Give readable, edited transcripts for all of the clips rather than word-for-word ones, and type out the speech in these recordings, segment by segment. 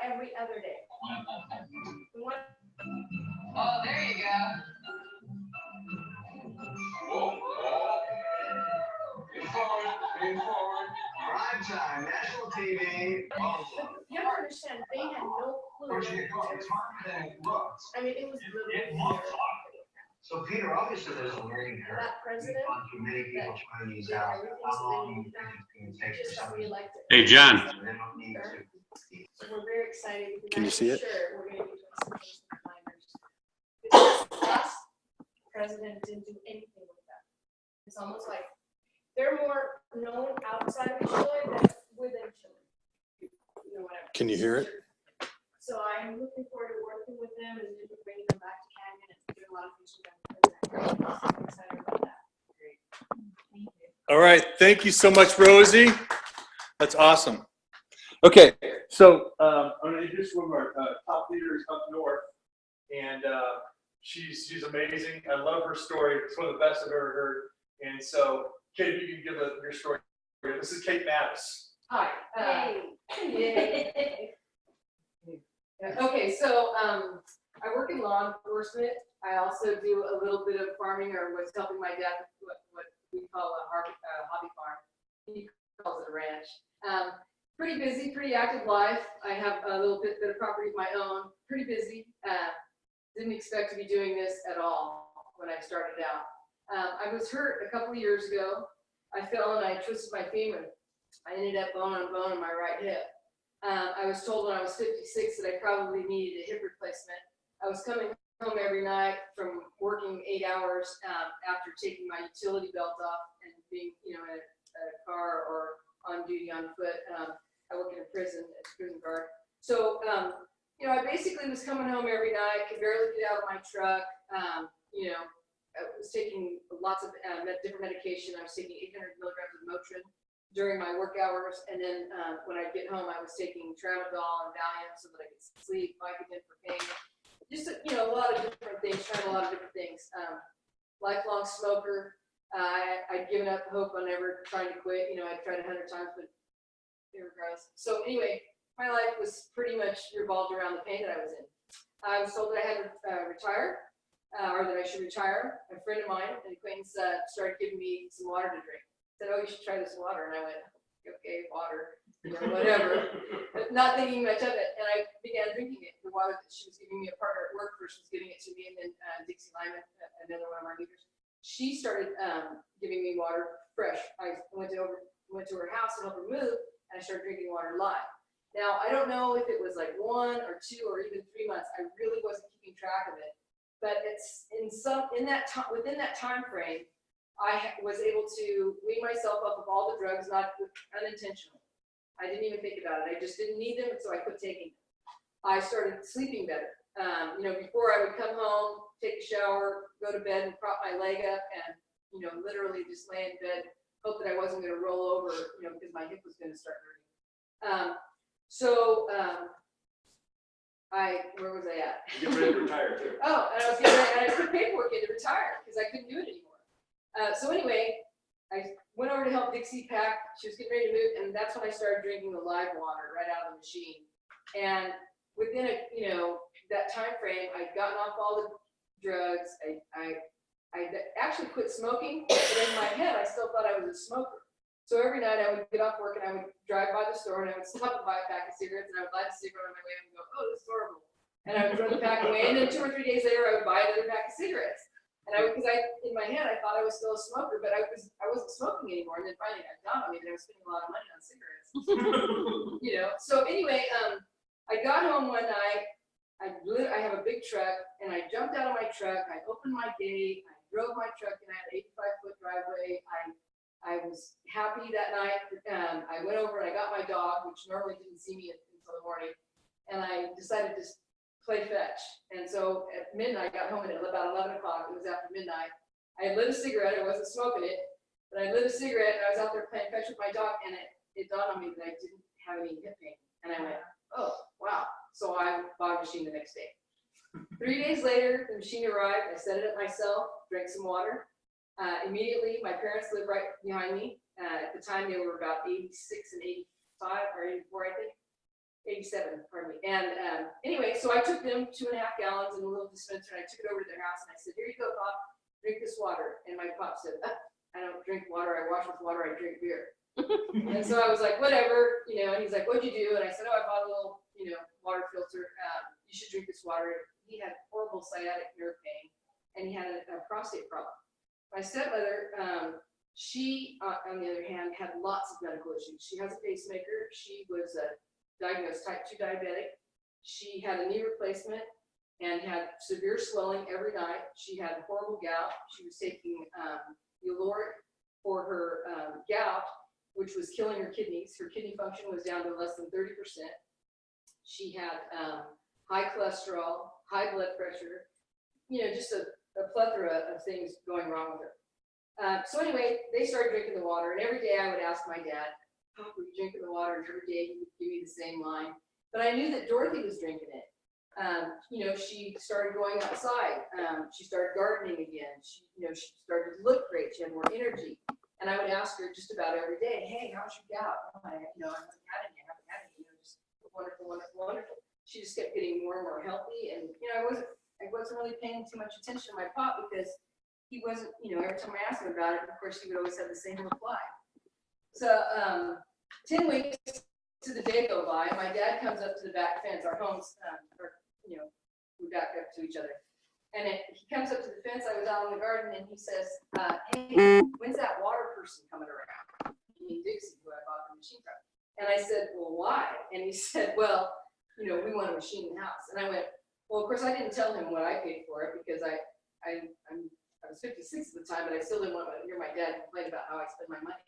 Every other day. Oh, there you go. Lean forward. Prime time, national TV. You have to understand, they had no clue. Where'd you get going? It's harder than it looks. I mean, it was literally. So, Peter, obviously there's a learning curve. That president. Gone through many people trying these out. How long do you think it's going to take for somebody? Hey, John. They don't need to. So we're very excited. because Can you see it? Sure, we're going to be doing some things with minors. Because the last president didn't do anything with that. It's almost like they're more known outside of Chile than within Chile. You know, whatever. Can you hear it? So I'm looking forward to working with them and bringing them back to Canyon and doing a lot of things with them. I'm excited about that. Great. Thank you. All right. Thank you so much, Rosie. That's awesome. Okay. So I'm going to introduce one of our top leaders up north. And she's amazing. I love her story. It's one of the best I've ever heard. And so, Kate, if you can give your story. This is Kate Mattis. Hi. Hey. Okay, so I work in law enforcement. I also do a little bit of farming, or was helping my dad with what we call a hobby farm. He calls it a ranch. Pretty busy, pretty active life. I have a little bit of property of my own. Pretty busy. Didn't expect to be doing this at all when I started out. I was hurt a couple of years ago. I fell and I twisted my femur. I ended up bone on bone in my right hip. I was told when I was 56 that I probably needed a hip replacement. I was coming home every night from working 8 hours after taking my utility belt off and being, in a car or on duty on foot. I work in a prison as a prison guard. So, I basically was coming home every night, could barely get out of my truck. I was taking lots of different medication. I was taking 800 milligrams of Motrin during my work hours, and then when I get home, I was taking Tramadol and Valium so that I could sleep, Vicodin for pain. Just a lot of different things, trying a lot of different things. Lifelong smoker. I'd given up hope on ever trying to quit. I'd tried 100 times, but never grows. So anyway, my life was pretty much revolved around the pain that I was in. I was told that I had to retire, or that I should retire. A friend of mine, an acquaintance, started giving me some water to drink. Said, "Oh, you should try this water." And I went, "Okay, water, whatever." But not thinking much of it. And I began drinking it. The water that she was giving me, a partner at work first was giving it to me, and then Dixie Lyman, another one of my leaders, she started giving me water fresh. I went to her house to help her move, and I started drinking water live. Now, I don't know if it was like 1 or 2 or even 3 months. I really wasn't keeping track of it. But it's within that time frame, I was able to wean myself up of all the drugs, not unintentionally. I didn't even think about it. I just didn't need them, so I quit taking them. I started sleeping better. Before I would come home, take a shower, go to bed and prop my leg up and, literally just lay in bed, hope that I wasn't going to roll over, because my hip was going to start hurting. Where was I at? You're getting ready to retire, too. Oh, and I was getting ready, and I put paperwork in to retire because I couldn't do it anymore. So anyway, I went over to help Dixie pack. She was getting ready to move, and that's when I started drinking the live water right out of the machine. And within that time frame, I'd gotten off all the drugs. I actually quit smoking, but in my head, I still thought I was a smoker. So every night I would get off work and I would drive by the store and I would stop and buy a pack of cigarettes and I would light a cigarette on my way home and go, "Oh, this is horrible." And I would throw the pack away, and then 2 or 3 days later I would buy another pack of cigarettes. And because in my head I thought I was still a smoker, but I wasn't smoking anymore. And then finally it dawned on me that I was spending a lot of money on cigarettes. So anyway, I got home one night. I have a big truck, and I jumped out of my truck. I opened my gate. I drove my truck, and I had an 85-foot driveway. I was happy that night. I went over and I got my dog, which normally didn't see me until the morning, and I decided to play fetch. And so at midnight, I got home at about 11 o'clock. It was after midnight. I had lit a cigarette. I wasn't smoking it, but I lit a cigarette, and I was out there playing fetch with my dog, and it dawned on me that I didn't have any hip pain. And I went, "Oh, wow." So I bought a machine the next day. 3 days later, the machine arrived. I set it up myself, drank some water. Immediately, my parents lived right behind me. At the time, they were about 86 and or 84, I think. 87, pardon me. And anyway, so I took them 2.5 gallons in a little dispenser, and I took it over to their house, and I said, here you go, Pop, drink this water. And my pop said, I don't drink water, I wash with water, I drink beer. And so I was like, whatever, you know, and he's like, what'd you do? And I said, oh, I bought a little, you know, water filter. You should drink this water. He had horrible sciatic nerve pain, and he had a prostate problem. My stepmother, she, on the other hand, had lots of medical issues. She has a pacemaker. She was diagnosed type 2 diabetic. She had a knee replacement and had severe swelling every night. She had horrible gout. She was taking Uloric for her gout, which was killing her kidneys. Her kidney function was down to less than 30%. She had high cholesterol, high blood pressure, you know, just a plethora of things going wrong with her. So anyway, they started drinking the water, and every day I would ask my dad, "Papa, are you drinking the water?" And every day he would give me the same line. But I knew that Dorothy was drinking it. You know, she started going outside. She started gardening again. She, you know, she started to look great. She had more energy. And I would ask her just about every day, "Hey, how's your gout?" "Oh, I haven't had any. You know, just wonderful, wonderful, wonderful." She just kept getting more and more healthy. And, you know, I wasn't really paying too much attention to my pop because he wasn't, you know, every time I asked him about it, of course, he would always have the same reply. So 10 weeks to the day go by, my dad comes up to the back fence. Our homes you know, we back up to each other. And he comes up to the fence. I was out in the garden, and he says, "Hey, when's that water person coming around?" You mean Dixie, who I bought the machine from. And I said, "Well, why?" And he said, "Well, you know, we want a machine in the house." And I went, well, of course, I didn't tell him what I paid for it because I was 56 at the time, but I still didn't want to hear my dad complain about how I spend my money.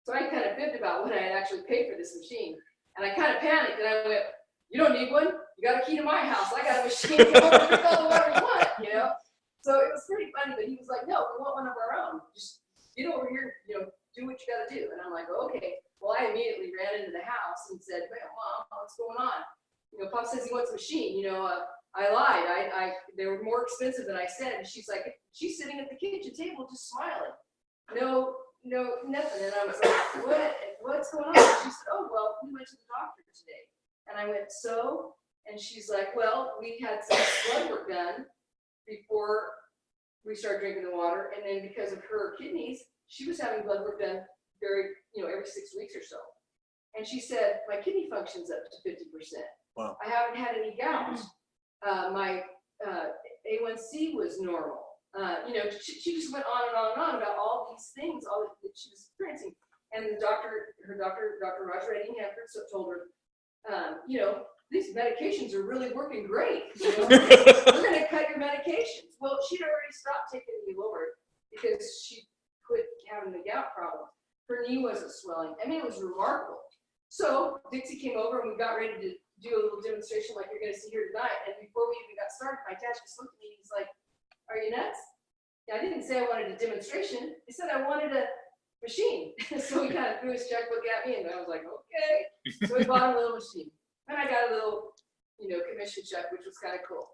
So I kind of fibbed about what I had actually paid for this machine. And I kind of panicked, and I went, "You don't need one. You got a key to my house. I got a machine. You want to drink all the water you want," you know? So it was pretty funny, but he was like, "No, we want one of our own. Just get over here, you know, do what you got to do." And I'm like, "Okay." Well, I immediately ran into the house and said, "Mom, what's going on? You know, Pop says he wants a machine. You know, I lied. They were more expensive than I said." And she's like, she's sitting at the kitchen table just smiling. No, nothing. And I was like, what's going on? And she said, "Oh, well, we went to the doctor today." And I went, "So?" And she's like, "Well, we had some blood work done before we started drinking the water. And then because of her kidneys, she was having blood work done every 6 weeks or so. And she said, my kidney function's up to 50%. Wow. I haven't had any gout. My A1C was normal." You know, she just went on and on and on about all these things, all that she was experiencing. And the doctor, Dr. Roger Eddie Hanford, told her, you know, "These medications are really working great. You know, we're going to cut your medications." Well, she'd already stopped taking the Uloric because she quit having the gout problem. Her knee wasn't swelling. I mean, it was remarkable. So Dixie came over, and we got ready to do a little demonstration like you're going to see here tonight. And before we even got started, my dad just looked at me and he's like, "Are you nuts?" Yeah, I didn't say I wanted a demonstration. He said I wanted a machine. So he kind of threw his checkbook at me, and I was like, okay. So we bought a little machine. And I got a little, you know, commission check, which was kind of cool.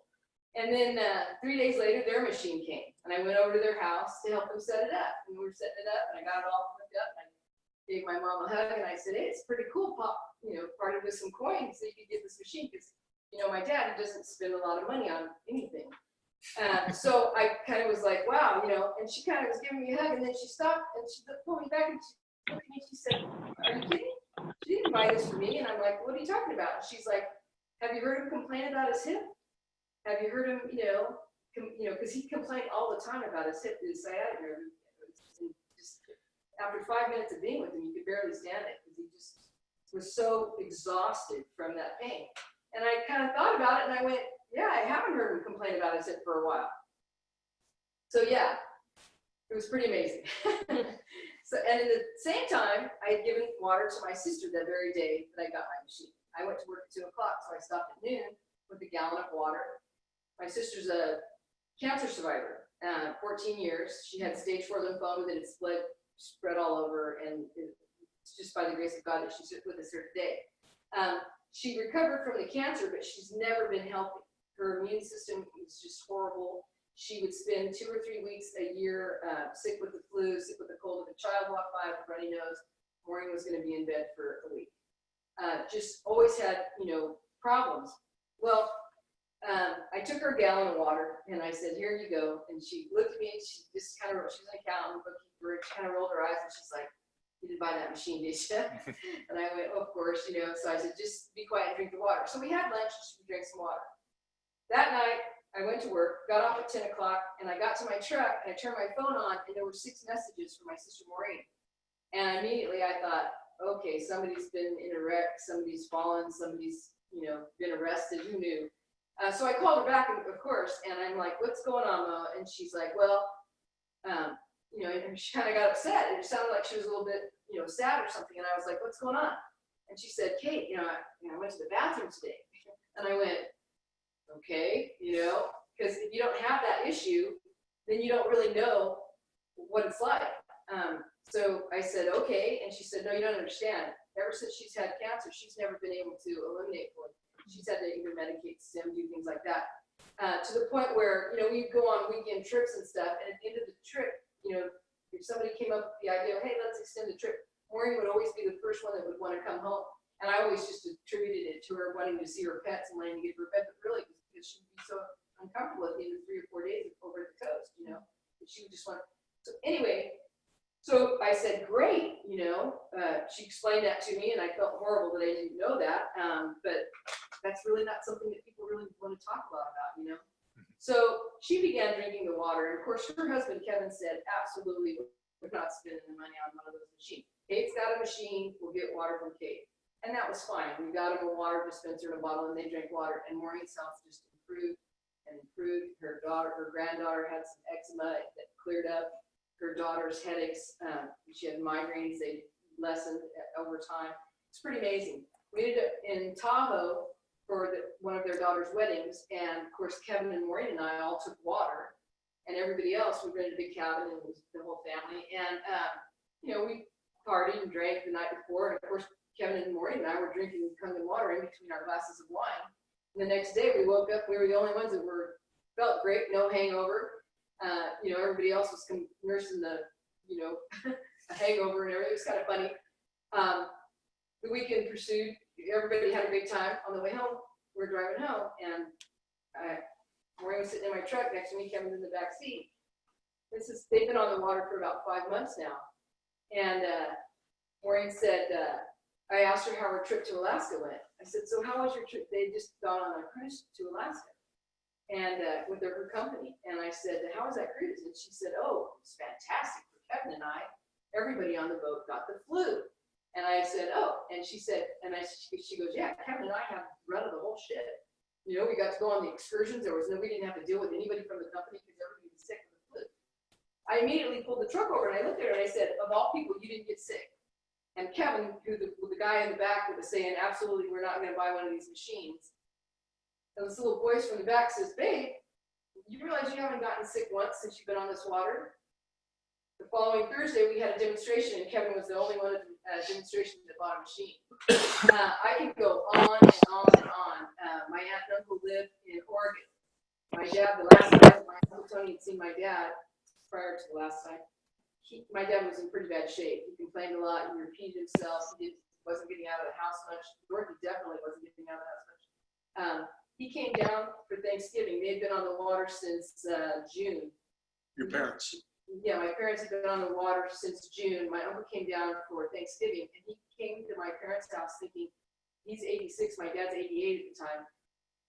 And then 3 days later, their machine came. And I went over to their house to help them set it up. And we were setting it up, and I got it all hooked up. And I gave my mom a hug, and I said, "Hey, it's pretty cool, Pop. You know, parted with some coins so you could get this machine." Because, you know, my dad doesn't spend a lot of money on anything. So I kind of was like, wow, you know, and she kind of was giving me a hug, and then she stopped, and she pulled me back, and she looked at me, and she said, "Are you kidding? She didn't buy this for me." And I'm like, "What are you talking about?" And she's like, "Have you heard him complain about his hip? Have you heard him, you know, because he complained all the time about his hip, his sciatic nerve. And just after 5 minutes of being with him, you could barely stand it because he just was so exhausted from that pain." And I kind of thought about it, and I went, yeah, I haven't heard him complain about his hip for a while. So yeah, it was pretty amazing. So, and at the same time, I had given water to my sister that very day that I got my machine. I went to work at 2 o'clock, so I stopped at noon with a gallon of water. My sister's a cancer survivor, 14 years. She had stage 4 lymphoma that had spread all over, and it's just by the grace of God that she's with us here today. She recovered from the cancer, but she's never been healthy. Her immune system was just horrible. She would spend 2 or 3 weeks a year sick with the flu, sick with a cold. If a child walked by with a runny nose, Maureen was going to be in bed for a week. just always had, you know, problems. Well, I took her a gallon of water and I said, here you go. And she looked at me and she just kind of, she's an accountant, bookkeeper, she kind of rolled her eyes and she's like, you didn't buy that machine, did you? And I went, oh, of course, you know. So I said, just be quiet and drink the water. So we had lunch and she drank some water. That night, I went to work, got off at 10 o'clock, and I got to my truck and I turned my phone on and there were 6 messages from my sister Maureen. And immediately I thought, okay, somebody's been in a wreck, somebody's fallen, somebody's, you know, been arrested, who knew? So I called her back, of course, and I'm like, what's going on, Mo? And she's like, well, you know, and she kind of got upset. It sounded like she was a little bit, you know, sad or something. And I was like, what's going on? And she said, Kate, you know, I went to the bathroom today. And I went, okay, you know, because if you don't have that issue, then you don't really know what it's like. So I said, okay. And she said, no, you don't understand. Ever since she's had cancer, she's never been able to eliminate blood. She's had to either medicate, stim, do things like that. To the point where, you know, we'd go on weekend trips and stuff. And at the end of the trip, you know, if somebody came up with the idea, hey, let's extend the trip, Maureen would always be the first one that would want to come home. And I always just attributed it to her wanting to see her pets and wanting to get her bed, but really because she would be so uncomfortable at the end of 3 or 4 days over at the coast, you know, that she would just want. So anyway, so I said, great, you know, she explained that to me and I felt horrible that I didn't know that, but that's really not something that people really want to talk a lot about, you know. So she began drinking the water, and of course her husband Kevin said, absolutely, we're not spending the money on one of those machines. Kate's got a machine, we'll get water from Kate. And that was fine. We got them a water dispenser in a bottle and they drank water, and Maureen's health just improved and improved. Her granddaughter had some eczema that cleared up. Her daughter's headaches, she had migraines, they lessened over time. It's pretty amazing. We ended up in Tahoe for one of their daughter's weddings, and of course Kevin and Maureen and I all took water, and everybody else, we rented a big cabin and it was the whole family, and you know, we partied and drank the night before, and of course Kevin and Maureen and I were drinking Kangen water in between our glasses of wine. And the next day we woke up, we were the only ones that felt great, no hangover. You know, everybody else was nursing the, you know, a hangover and everything. It was kind of funny. The weekend pursued. Everybody had a great time. On the way home, we're driving home, and Maureen was sitting in my truck next to me. Kevin's in the back seat. They've been on the water for about 5 months now, and Maureen said, I asked her how her trip to Alaska went. I said, so how was your trip? They just gone on a cruise to Alaska, and with her company. And I said, how was that cruise? And she said, oh, it was fantastic for Kevin and I. Everybody on the boat got the flu. And I said, oh, and she said, she goes, yeah, Kevin and I have run of the whole shit. You know, we got to go on the excursions. We didn't have to deal with anybody from the company because everybody was sick with the flu. I immediately pulled the truck over and I looked at her and I said, of all people, you didn't get sick. And Kevin, who the guy in the back was saying, absolutely, we're not going to buy one of these machines. And this little voice from the back says, babe, you realize you haven't gotten sick once since you've been on this water? The following Thursday, we had a demonstration, and Kevin was the only one at the demonstration that bought a machine. I could go on and on and on. My aunt and uncle live in Oregon. My dad, the last time my uncle Tony had seen my dad, prior to the last time, my dad was in pretty bad shape. He complained a lot. He repeated himself. He wasn't getting out of the house much. Dorothy definitely wasn't getting out of the house much. He came down for Thanksgiving. They had been on the water since June. Your parents? Yeah, my parents had been on the water since June. My uncle came down for Thanksgiving, and he came to my parents' house thinking, he's 86, my dad's 88 at the time.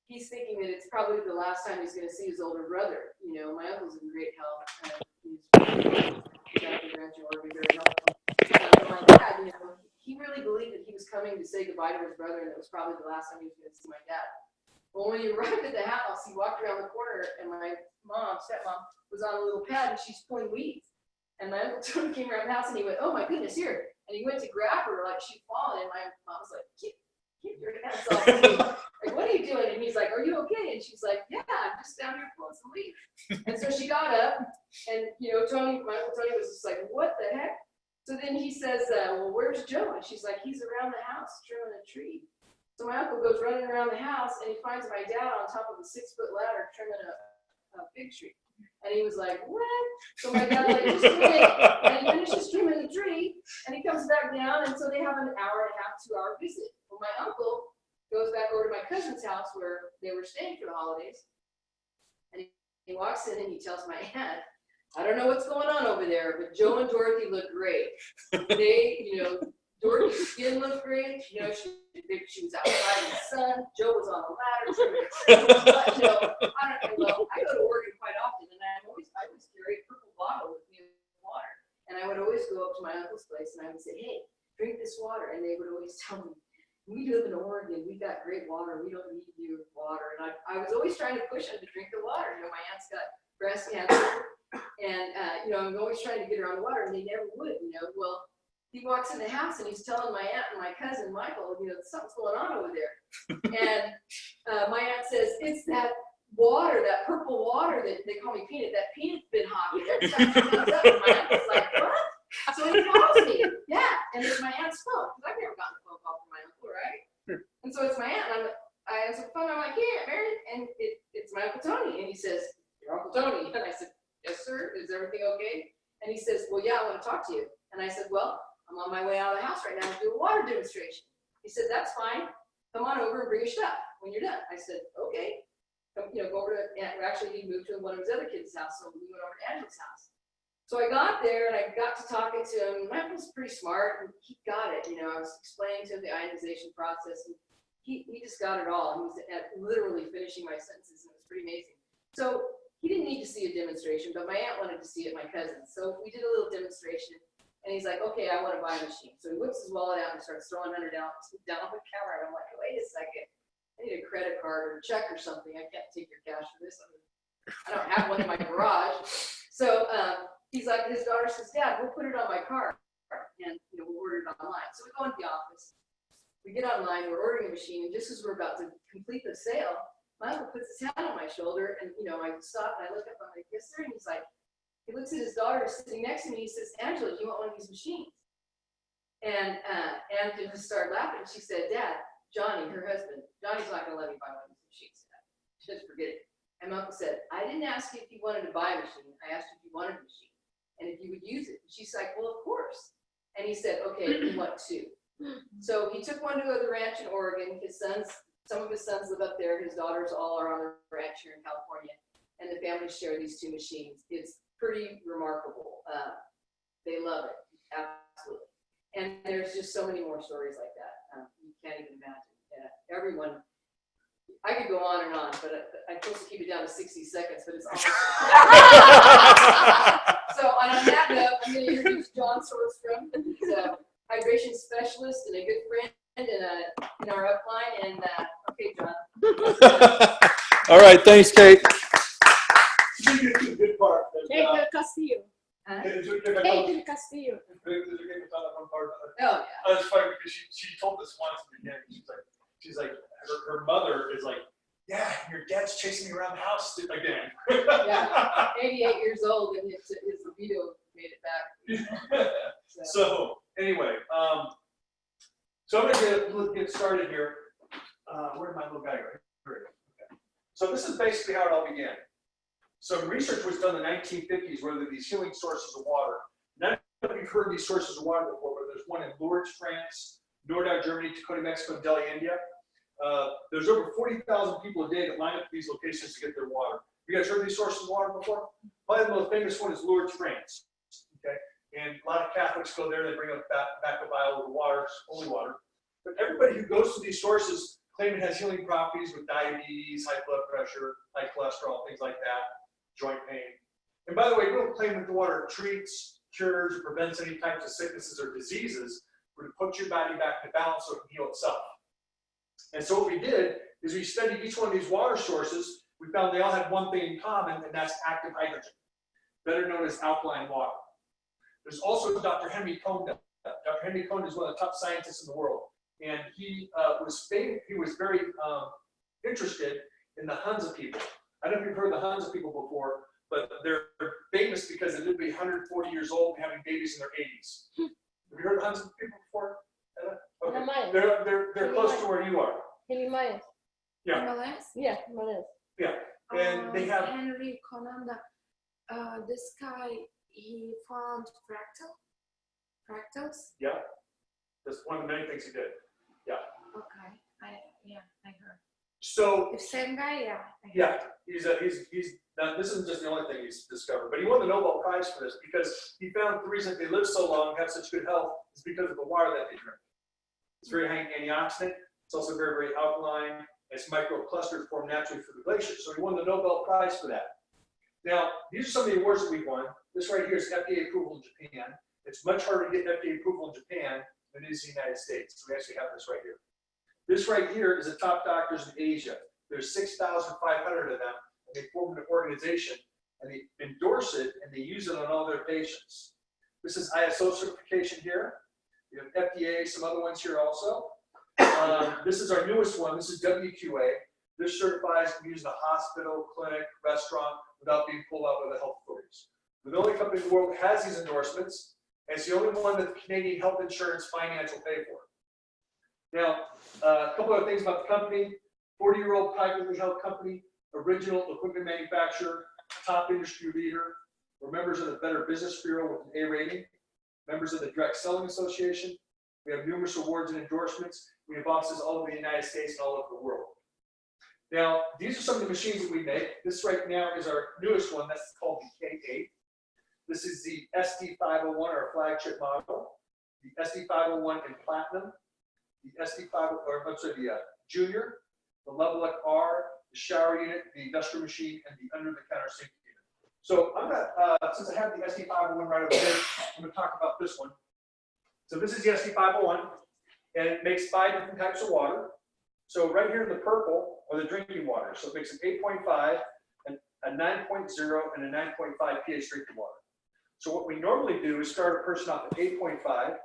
He's thinking that it's probably the last time he's going to see his older brother. You know, my uncle's in great health. He's very helpful. My dad, you know, he really believed that he was coming to say goodbye to his brother, and that was probably the last time he was going to see my dad. Well, when he arrived at the house, he walked around the corner, and my stepmom, was on a little pad, and she's pulling weeds. And my uncle Tony came around the house, and he went, oh my goodness, here. And he went to grab her like she'd fallen, and my mom was like, keep your hands off me. Like, what are you doing? And he's like, are you okay? And she's like, yeah, I'm just down here pulling some weeds. And so she got up, and you know, my uncle Tony was just like, what the heck? So then he says, well, where's Joe? And she's like, he's around the house trimming a tree. So my uncle goes running around the house, and he finds my dad on top of a 6-foot ladder trimming a fig tree. And he was like, what? So my dad like, just trim it. And he finishes trimming the tree, and he comes back down, and so they have an hour and a half, 2-hour visit Well, my uncle goes back over to my cousin's house where they were staying for the holidays. And he walks in and he tells my aunt, I don't know what's going on over there, but Joe and Dorothy look great. They, Dorothy's skin looked great. She was outside in the sun. Joe was on the ladder. I go to Oregon quite often, and I always carry a purple bottle with me of water. And I would always go up to my uncle's place, and I would say, hey, drink this water. And they would always tell me, we live in Oregon. We got great water. We don't need your water. And I was always trying to push them to drink the water. My aunt's got breast cancer. And, I'm always trying to get her on the water, and they never would, Well, he walks in the house, and he's telling my aunt and my cousin, Michael, something's going on over there. And my aunt says, it's that water, that purple water that they call me Peanut. That Peanut's been hopping. Every time she comes up, and my aunt was like, what? So he calls me. Yeah, and it's my aunt's phone, because I've never gotten a phone call from my uncle, right? And so it's my aunt, and I answer the phone, I'm like, yeah, Mary, and it's my Uncle Tony. And he says, your Uncle Tony. And I said, yes, sir. Is everything okay? And he says, well, yeah, I want to talk to you. And I said, well, I'm on my way out of the house right now to do a water demonstration. He said, that's fine. Come on over and bring your stuff when you're done. I said, okay. Come, go over to, actually, he moved to one of his other kids' house, so we went over to Angela's house. So I got there, and I got to talking to him. My uncle was pretty smart, and he got it. I was explaining to him the ionization process, and he just got it all. He was literally finishing my sentences, and it was pretty amazing. So he didn't need to see a demonstration, but my aunt wanted to see it, my cousin. So we did a little demonstration, and he's like, okay, I want to buy a machine. So he whips his wallet out and starts throwing $100 down on the counter. And I'm like, wait a second, I need a credit card or a check or something. I can't take your cash for this. I don't have one in my garage. So he's like, his daughter says, Dad, we'll put it on my card, and we'll order it online. So we go into the office, we get online, we're ordering a machine, and just as we're about to complete the sale, my uncle puts his hand on my shoulder, and I stop and I look up, I'm like, yes, sir. And he's like, he looks at his daughter sitting next to me, he says, Angela, do you want one of these machines? And Angela just started laughing. She said, Dad, Johnny, her husband, Johnny's not gonna let me buy one of these machines, Dad. Just forget it. And my uncle said, I didn't ask you if you wanted to buy a machine, I asked you if you wanted a machine, and if you would use it. And she's like, well, of course. And he said, okay, we want two. So he took one to the ranch in Oregon. Some of his sons live up there. His daughters all are on the ranch here in California. And the families share these two machines. It's pretty remarkable. They love it, absolutely. And there's just so many more stories like that. You can't even imagine. Everyone, I could go on and on, but I'm supposed to keep it down to 60 seconds, but it's almost. So on that note, I'm going to introduce John Swordstrom. He's a hydration specialist and a good friend in our upline. And okay, John. All right, thanks, Kate. You get to the good part. Kate del Castillo. Huh? Kate del Castillo. Oh, yeah. That's funny because she told us once in the beginning. She's like her mother is like, yeah, your dad's chasing me around the house again. Yeah, 88 years old, and his libido made it back. So anyway, so I'm gonna get started here. Where did my little guy go? Here it is. Okay. So this is basically how it all began. Some research was done in the 1950s where there were these healing sources of water. None of you have heard of these sources of water before, but there's one in Lourdes, France, Nordau, Germany, Tacoma, Mexico, and Delhi, India. There's over 40,000 people a day that line up to these locations to get their water. You guys heard of these sources of water before? Probably the most famous one is Lourdes, France. Okay, and a lot of Catholics go there. They bring up back a vial of water, holy water. But everybody who goes to these sources claim it has healing properties with diabetes, high blood pressure, high cholesterol, things like that, joint pain. And by the way, we don't claim that the water treats, cures, or prevents any types of sicknesses or diseases, but to put your body back to balance so it can heal itself. And so what we did is we studied each one of these water sources. We found they all had one thing in common, and that's active hydrogen, better known as alkaline water. There's also Dr. Henry Cohn. Dr. Henry Cohn is one of the top scientists in the world, and he was very interested in the Hunza people. I don't know if you've heard of the Hunza people before, but they're famous because they live to be 140 years old and having babies in their 80s. Have you heard of the Hunza people before? Okay. They're close to where you are. Himalayas. Yeah. Himalayas? Yeah, Himalayas. Yeah. And they have. Henry Conanda. This guy, he found fractals. Yeah. That's one of the many things he did. Yeah. Okay, I heard. So The same guy, yeah. I heard. yeah, he's now this isn't just the only thing he's discovered, but he won the Nobel Prize for this because he found the reason they live so long, have such good health, is because of the water that they drink. It's very high in antioxidant. It's also very, very alkaline. It's microclusters formed naturally through the glaciers. So he won the Nobel Prize for that. Now, these are some of the awards that we've won. This right here is FDA approval in Japan. It's much harder to get FDA approval in Japan than it is in the United States. So we actually have this right here. This right here is the top doctors in Asia. There's 6,500 of them, and they formed an organization, and they endorse it, and they use it on all their patients. This is ISO certification here. We have FDA, some other ones here also. This is our newest one. This is WQA. This certifies to be used in a hospital, clinic, restaurant without being pulled out by the health authorities. We're the only company in the world that has these endorsements, and it's the only one that the Canadian Health Insurance Finance will pay for. Now, a couple other things about the company. 40-year-old privately held company, original equipment manufacturer, top industry leader. We're members of the Better Business Bureau with an A rating, members of the Direct Selling Association. We have numerous awards and endorsements. We have offices all over the United States and all over the world. Now, these are some of the machines that we make. This right now is our newest one. That's called the K8. This is the SD501, our flagship model. The SD501 in platinum. The the Junior, the Level R, the shower unit, the industrial machine, and the under-the-counter sink unit. So I'm gonna, since I have the SD501 right over there, I'm gonna talk about this one. So this is the SD501, and it makes 5 different types of water. So right here in the purple are the drinking water. So it makes an 8.5, a 9.0, and a 9.5 pH drinking water. So what we normally do is start a person off at 8.5,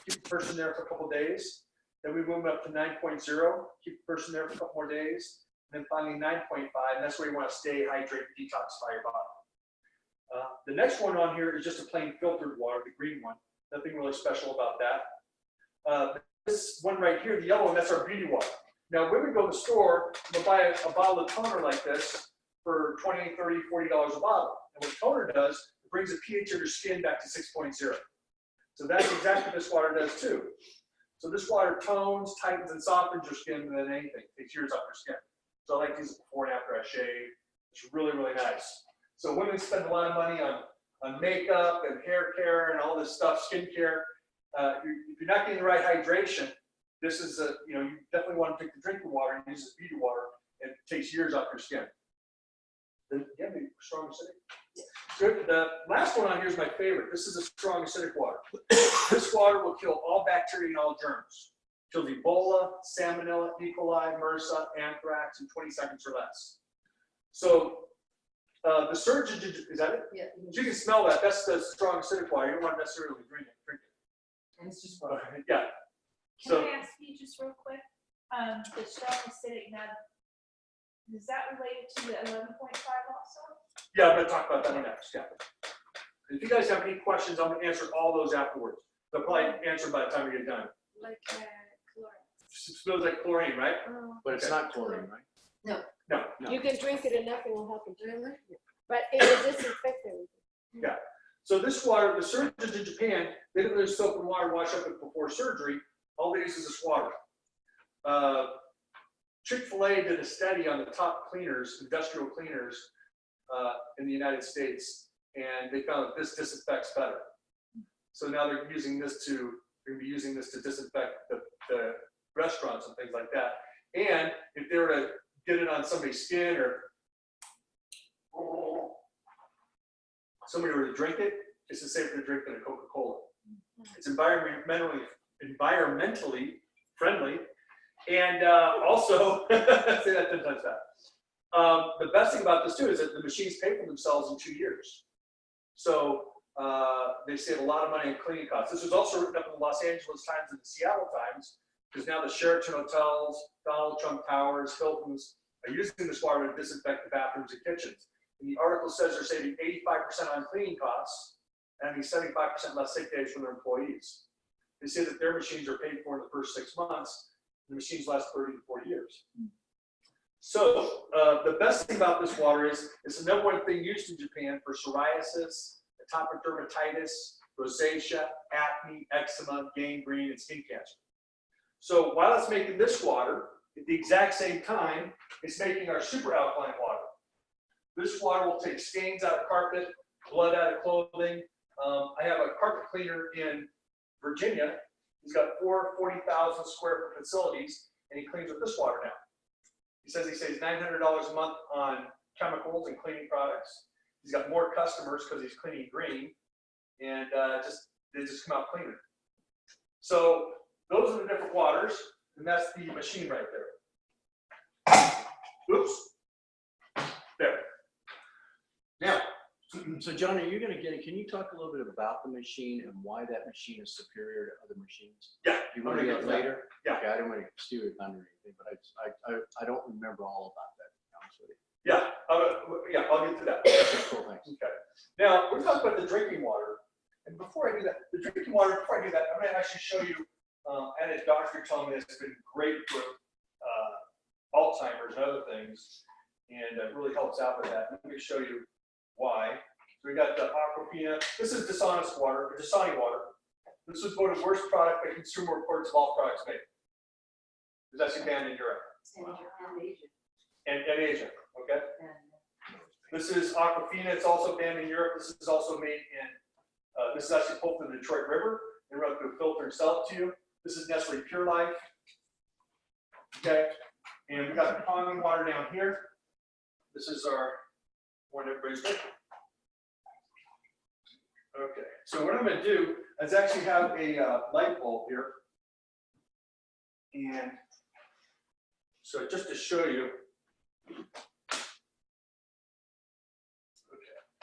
keep the person there for a couple days. Then we move them up to 9.0, keep the person there for a couple more days. And then finally 9.5, and that's where you want to stay, hydrate, detoxify your body. The next one on here is just a plain filtered water, the green one. Nothing really special about that. This one right here, the yellow one, that's our beauty water. Now, when we go to the store, we'll buy a bottle of toner like this for $20, $30, $40 a bottle. And what toner does, it brings the pH of your skin back to 6.0. So that's exactly what this water does too. So this water tones, tightens, and softens your skin more than anything. It takes years off your skin. So I like to use it before and after I shave. It's really, really nice. So women spend a lot of money on makeup and hair care and all this stuff, skincare. If you're not getting the right hydration, this is you definitely want to take the drinking water and use this beauty water. It takes years off your skin. Then yeah, maybe strong acidic. Good. The last one on here is my favorite. This is a strong acidic water. This water will kill all bacteria and all germs. Kills Ebola, Salmonella, E. coli, MRSA, anthrax in 20 seconds or less. So the surgeon, is that it? Yeah. You can smell that. That's the strong acidic water. You don't want to necessarily drink it. And it's just water. Yeah. Can So I ask you just real quick, the strong acidic, now, is that related to the 11.5 also? yeah, I'm going to talk about that one next. Yeah. If you guys have any questions, I'm going to answer all those afterwards. They'll probably answer by the time we get done. Like chlorine. It smells like chlorine, right? But it's Okay. not chlorine, right? No. You can drink it and nothing will happen to Really? you. But it will disinfect everything. Yeah. So this water, the surgeons in Japan, they don't use soap and water wash up it before surgery. All they use is this water. Chick-fil-A did a study on the top cleaners, industrial cleaners in the United States, and they found that this disinfects better. So now they're using this to disinfect the restaurants and things like that. And if they were to get it on somebody's skin or somebody were to drink it, it's safer to drink than a Coca-Cola. It's environmentally friendly, and also say that 10 times fast. The best thing about this too is that the machines pay for themselves in 2 years. So they save a lot of money in cleaning costs. This was also written up in the Los Angeles Times and the Seattle Times, because now the Sheraton hotels, Donald Trump Towers, Hiltons are using this water to disinfect the bathrooms and kitchens. And the article says they're saving 85% on cleaning costs and having 75% less sick days for their employees. They say that their machines are paid for in the first 6 months. The machines last 30 to 40 years. So the best thing about this water is it's the #1 thing used in Japan for psoriasis, atopic dermatitis, rosacea, acne, eczema, gangrene, and skin cancer. So while it's making this water, at the exact same time, it's making our super alkaline water. This water will take stains out of carpet, blood out of clothing. I have a carpet cleaner in Virginia. He's got 40,000 square foot facilities, and he cleans with this water now. He says he saves $900 a month on chemicals and cleaning products. He's got more customers because he's cleaning green, and they just come out cleaner. So those are the different waters, and that's the machine right there. Oops. There. Now, So John, are you gonna can you talk a little bit about the machine and why that machine is superior to other machines? yeah, You I'm want gonna to go get to that. later? Yeah. Okay, I don't want to steal your thunder or anything, but I don't remember all about that, to be honest with you. Yeah, I'll get to that. Okay, cool, thanks. Okay. Now, we're talking about the drinking water. And before I do that, I'm going to actually show you, and a doctor told me it's been great for Alzheimer's and other things, and it really helps out with that. Let me show you why. So we got the Aquafina. This is dishonest water, or Dasani water. This was voted worst product by Consumer Reports of all products made. It's actually banned in Europe and Asia. Okay. This is Aquafina. It's also banned in Europe. This is also made in. This is actually pulled from the Detroit River. They run through a filter and sell it to you. This is Nestle Pure Life. Okay. And we got the common water down here. This is our one everybody's drinking. Okay. So what I'm going to do is actually have a light bulb here. And so just to show you. Okay.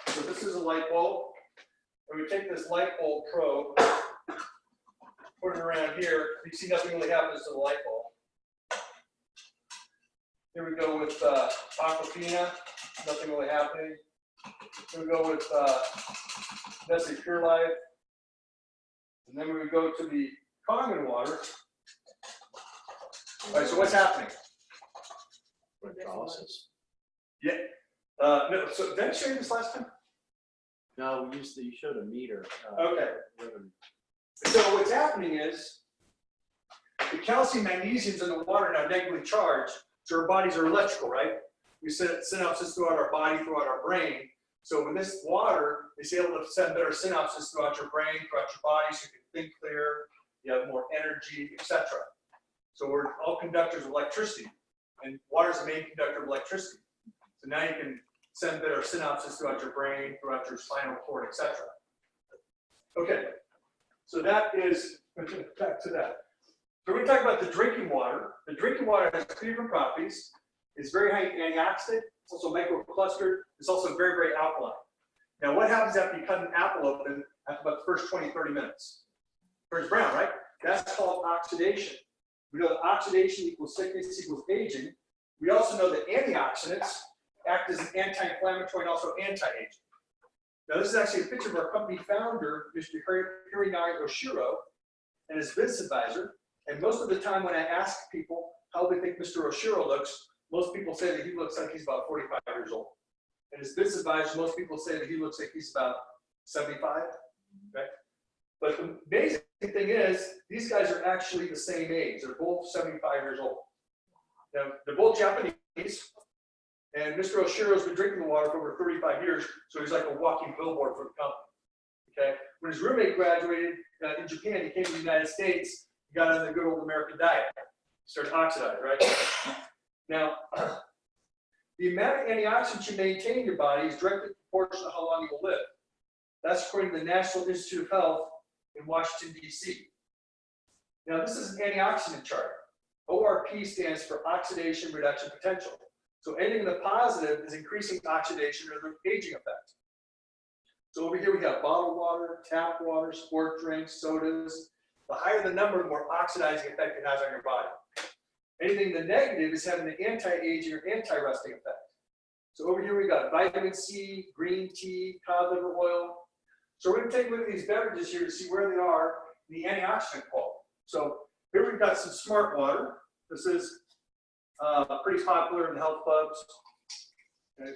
So this is a light bulb. And we take this light bulb probe, put it around here. You see nothing really happens to the light bulb. Here we go with Aquafina, nothing really happening. Here we go with Nestle Pure Life. And then we go to the Kangen water. All right, so what's happening? Electrolysis. Yeah. No, so did I show you this last time? No, you showed a meter. Okay. So what's happening is the calcium magnesiums in the water are now negatively charged, so our bodies are electrical, right? We send synapses throughout our body, throughout our brain. So with this water, it's able to send better synapses throughout your brain, throughout your body, so you can think clearer, you have more energy, etc. So we're all conductors of electricity, and water is the main conductor of electricity. So now you can send better synapses throughout your brain, throughout your spinal cord, etc. Okay, so that is, back to that. So we're going to talk about the drinking water. The drinking water has three different properties. It's very high antioxidant. It's also microclustered. It's also very, very alkaline. Now, what happens after you cut an apple open after about the first 20, 30 minutes? Turns brown, right? That's called oxidation. We know that oxidation equals sickness equals aging. We also know that antioxidants act as an anti-inflammatory and also anti-aging. Now, this is actually a picture of our company founder, Mr. Hirinari Oshiro, and his business advisor. And most of the time when I ask people how they think Mr. Oshiro looks, most people say that he looks like he's about 45 years old. And his business advisor, most people say that he looks like he's about 75, right? But the amazing thing is, these guys are actually the same age. They're both 75 years old. Now, they're both Japanese. And Mr. Oshiro's been drinking the water for over 35 years, so he's like a walking billboard for the company. Okay? When his roommate graduated in Japan, he came to the United States, he got on the good old American diet. He started oxidizing, right? Now, the amount of antioxidants you maintain in your body is directly proportional to how long you will live. That's according to the National Institute of Health in Washington, D.C. Now, this is an antioxidant chart. ORP stands for oxidation reduction potential. So anything in the positive is increasing oxidation or the aging effect. So over here we have bottled water, tap water, sport drinks, sodas. The higher the number, the more oxidizing effect it has on your body. Anything in the negative is having the anti-aging or anti-rusting effect. So over here we got vitamin C, green tea, cod liver oil. So we're going to take a look at these beverages here to see where they are in the antioxidant quality. So here we've got some smart water. This is pretty popular in health clubs. Okay.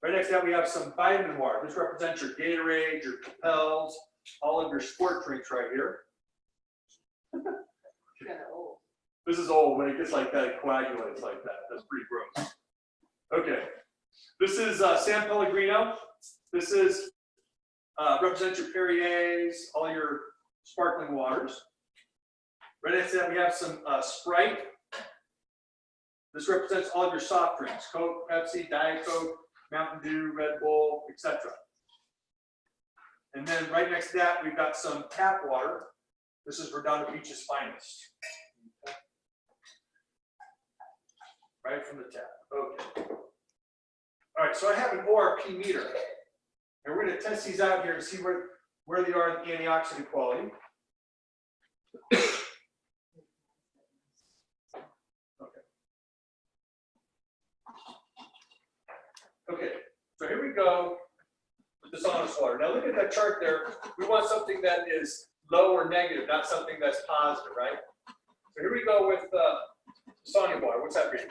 Right next to that, we have some vitamin water. This represents your Gatorade, your Propels, all of your sport drinks right here. This is old. When it gets like that, it coagulates like that. That's pretty gross. Okay. This is San Pellegrino. This is represents your Perriers, all your sparkling waters. Right next to that, we have some Sprite. This represents all of your soft drinks: Coke, Pepsi, Diet Coke, Mountain Dew, Red Bull, etc. And then right next to that, we've got some tap water. This is Redondo Beach's finest. Okay. Right from the tap. Okay. All right, so I have an ORP meter. And we're going to test these out here to see where they are in the antioxidant quality. Okay, so here we go with the dishonest water. Now look at that chart there. We want something that is low or negative, not something that's positive, right? So here we go with Sonia water. What's that reading?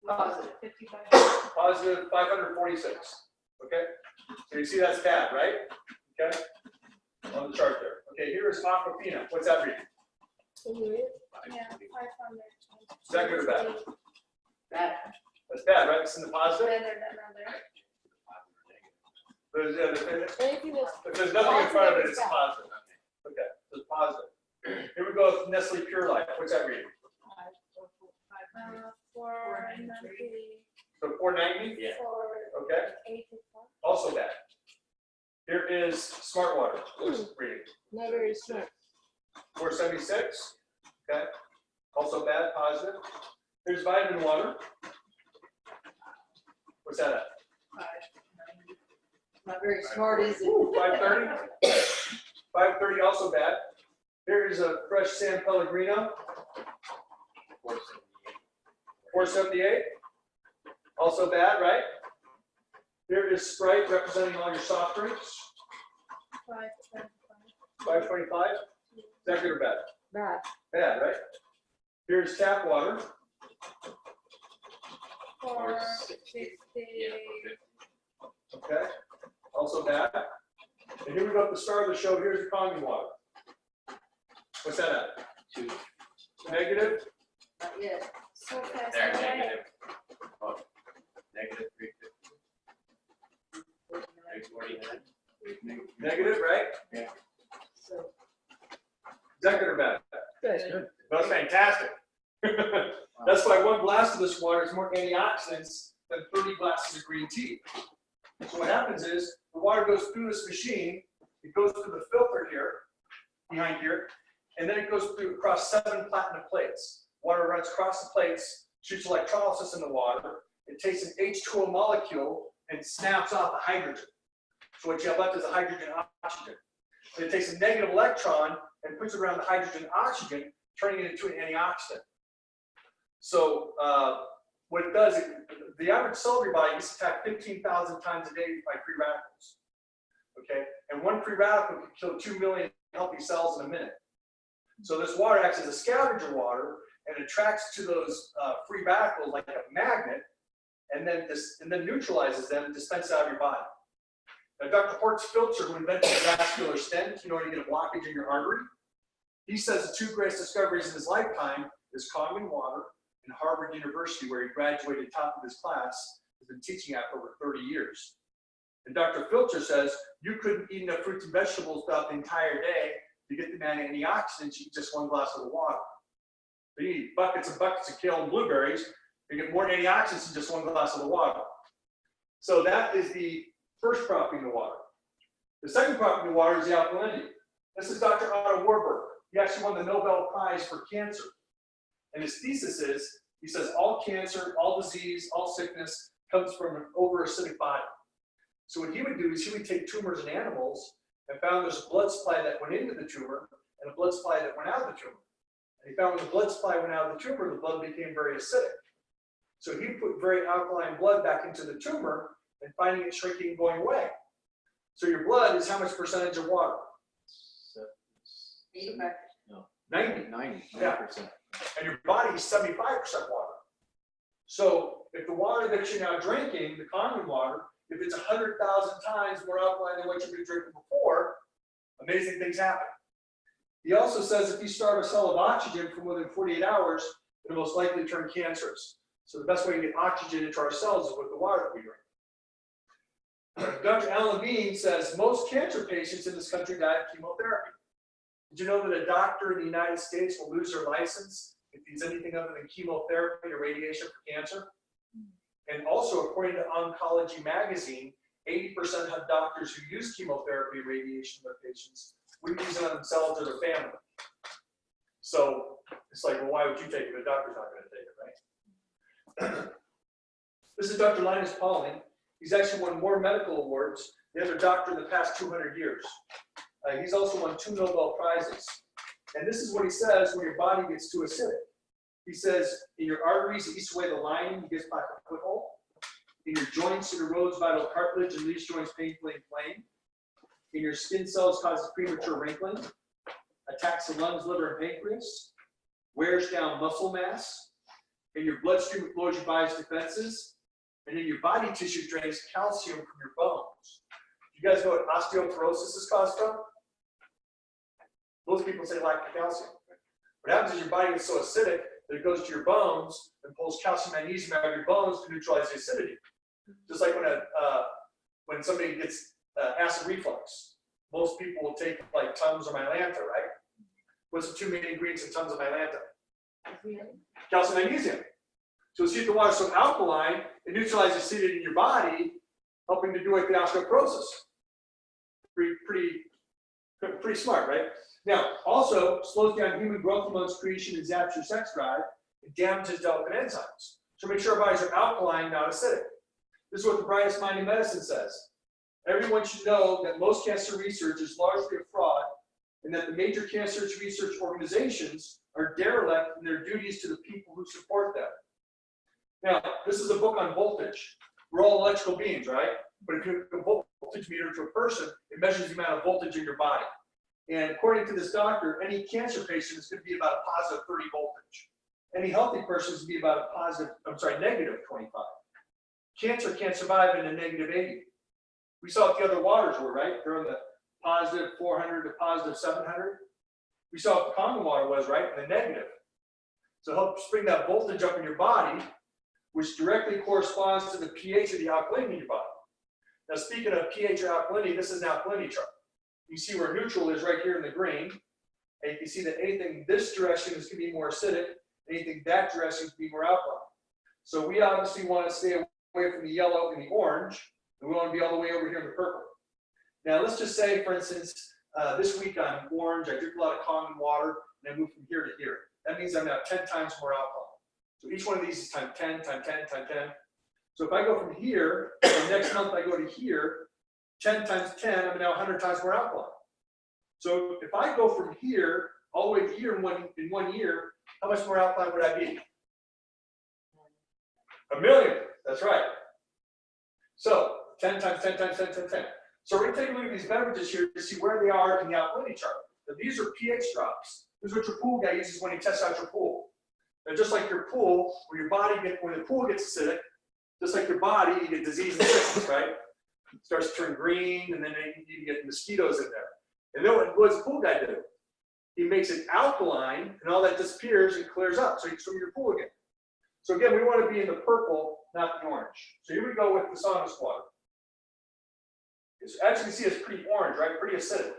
Positive. 55. Positive 546. Okay, so you see that's bad, right? Okay, on the chart there. Okay, here is Aquafina. What's that reading? Yeah, 500. Is that good or bad? Bad. That's bad, right? It's in the positive. Better than other. Anything that's If there's nothing in front of it, positive it's is bad. positive. Okay, so it's positive. Here we go with Nestle Pure Life. What's that reading? 490. So 490? Yeah. Okay, 84. also bad. Here is Smart Water. What's the reading? Not very smart. 476. Okay, also bad, positive. Here's Vitamin Water. What's that at? Not very smart, is it? 530. 530, also bad. Here is a fresh San Pellegrino. 478. Also bad, right? Here is Sprite representing all your soft drinks. 525. Is that good or bad? Bad. Bad, right? Here's tap water. 460. Okay. Also bad. And here we go at the start of the show. Here's the Kangen water. What's that at? 2. Negative? Not yet. So fast. They're negative. Oh, negative 350. 349. Negative, right? Yeah. So, Is that good or bad? Good. That's fantastic. That's why one glass of this water is more antioxidants than 30 glasses of green tea. So what happens is the water goes through this machine, it goes through the filter here, behind here, and then it goes through across 7 platinum plates. Water runs across the plates, shoots electrolysis in the water, it takes an H2O molecule and snaps off the hydrogen. So what you have left is a hydrogen oxygen. And it takes a negative electron and puts it around the hydrogen oxygen, turning it into an antioxidant. So what it does, the average cell of your body gets attacked 15,000 times a day by free radicals. Okay, and one free radical can kill 2 million healthy cells in a minute. So this water acts as a scavenger water and attracts to those free radicals like a magnet, and then neutralizes them and dispenses out of your body. Now, Dr. Hort's filter, who invented the vascular stent, you know, when you get a blockage in your artery, he says the 2 greatest discoveries in his lifetime is Kangen water and Harvard University, where he graduated top of his class, has been teaching at for over 30 years. And Dr. Filter says you couldn't eat enough fruits and vegetables throughout the entire day to get the man antioxidants. You eat just 1 glass of the water. So you eat buckets and buckets of kale and blueberries, you get more antioxidants than just 1 glass of the water. So that is the first property in the water. The second property in the water is the alkalinity. This is Dr. Otto Warburg. He actually won the Nobel Prize for cancer. And his thesis is, he says, all cancer, all disease, all sickness comes from an overacidic body. So what he would do is he would take tumors in animals and found there's a blood supply that went into the tumor and a blood supply that went out of the tumor. And he found when the blood supply went out of the tumor, the blood became very acidic. So he put very alkaline blood back into the tumor and finding it shrinking and going away. So your blood is how much percentage of water? 85. 90. 90%. Yeah. And your body is 75% water. So if the water that you're now drinking, the Kangen water, if it's 100,000 times more alkaline than what you've been drinking before, amazing things happen. He also says if you starve a cell of oxygen for more than 48 hours, it'll most likely turn cancerous. So the best way to get oxygen into our cells is with the water that we drink. Dr. Alan Levine says most cancer patients in this country die of chemotherapy. Did you know that a doctor in the United States will lose their license if he's anything other than chemotherapy or radiation for cancer? And also, according to Oncology Magazine, 80% of doctors who use chemotherapy and radiation on their patients wouldn't use it on themselves or their family. So it's like, well, why would you take it? The doctor's not going to take it, right? This is Dr. Linus Pauling. He's actually won more medical awards than any other doctor in the past 200 years. He's also won 2 Nobel Prizes. And this is what he says when your body gets too acidic. He says, in your arteries, it eats away the lining, it gets back a foothold. In your joints, it erodes vital cartilage and leaves joints painfully inflamed. In your skin cells, causes premature wrinkling. Attacks the lungs, liver, and pancreas. Wears down muscle mass. In your bloodstream, it lowers your body's defenses. And in your body tissue, drains calcium from your bones. You guys know what osteoporosis is caused from? Most people say lack of calcium. What happens is your body gets so acidic that it goes to your bones and pulls calcium magnesium out of your bones to neutralize the acidity. Just like when somebody gets acid reflux, most people will take like Tums or Mylanta, right? What's the 2 main ingredients in Tums and Mylanta? Calcium magnesium. So as you get the water so alkaline, it neutralizes acidity in your body, helping to do like the osteoporosis. Pretty smart, right? Now, also slows down human growth hormone secretion and zaps your sex drive and damages delicate enzymes. So make sure our bodies are alkaline, not acidic. This is what the brightest mind in medicine says. Everyone should know that most cancer research is largely a fraud and that the major cancer research organizations are derelict in their duties to the people who support them. Now, this is a book on voltage. We're all electrical beings, right? But if you hook a voltage meter to a person, it measures the amount of voltage in your body. And according to this doctor, any cancer patient is going to be about a positive 30 voltage. Any healthy person is going to be about a negative 25. Cancer can't survive in a negative 80. We saw what the other waters were, right? They're in the positive 400 to positive 700. We saw what the common water was, right? In the negative. So it helps bring that voltage up in your body, which directly corresponds to the pH of the alkalinity in your body. Now, speaking of pH or alkalinity, this is an alkalinity chart. You see where neutral is right here in the green. And you can see that anything this direction is going to be more acidic, anything that direction is going to be more alkaline. So we obviously want to stay away from the yellow and the orange, and we want to be all the way over here in the purple. Now, let's just say, for instance, this week I'm orange, I drink a lot of common water, and I move from here to here. That means I'm now 10 times more alkaline. So each one of these is times 10, times 10, times 10. So if I go from here, and next month I go to here, 10 times 10, I'm now 100 times more alkaline. So if I go from here all the way to here in one year, how much more alkaline would I be? 1 million, that's right. So 10 times 10 times 10 times 10. So we're going to take a look at these beverages here to see where they are in the alkalinity chart. Now these are pH drops. This is what your pool guy uses when he tests out your pool. Now just like your pool, when the pool gets acidic, just like your body, you get disease and sickness, right? It starts to turn green, and then you get mosquitoes in there. And then what does the pool guy do? He makes it alkaline, and all that disappears and clears up, so you can swim in your pool again. So again, we want to be in the purple, not the orange. So here we go with the sauna water. As you can see, it's pretty orange, right? Pretty acidic.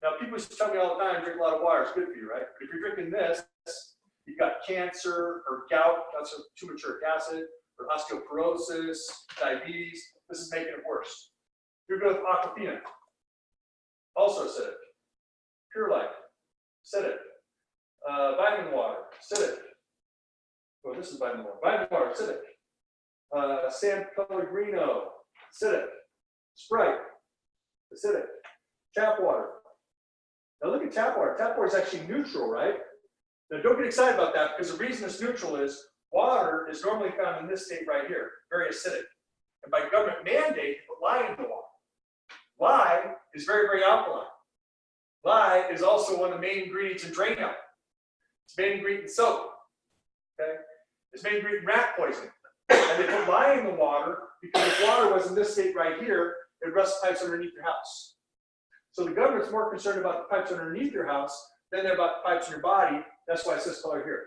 Now, people used to tell me all the time, drink a lot of water, it's good for you, right? But if you're drinking this, you've got cancer or gout, that's too much uric acid, or osteoporosis, diabetes. This is making it worse. You're good with Aquafina, also acidic. Pure Life, acidic. Vitamin water, acidic. Oh, this is vitamin water. Vitamin water, acidic. San Pellegrino, acidic. Sprite, acidic. Tap water. Now look at tap water. Tap water is actually neutral, right? Now don't get excited about that, because the reason it's neutral is water is normally found in this state right here, very acidic. And by government mandate, put lye in the water. Lye is very, very alkaline. Lye is also one of the main ingredients in Drano. It's the main ingredient in soap. Okay? It's the main ingredient in rat poison. And they put lye in the water because if water was in this state right here, it rusts pipes underneath your house. So the government's more concerned about the pipes underneath your house then they're about the pipes in your body. That's why it's this color here.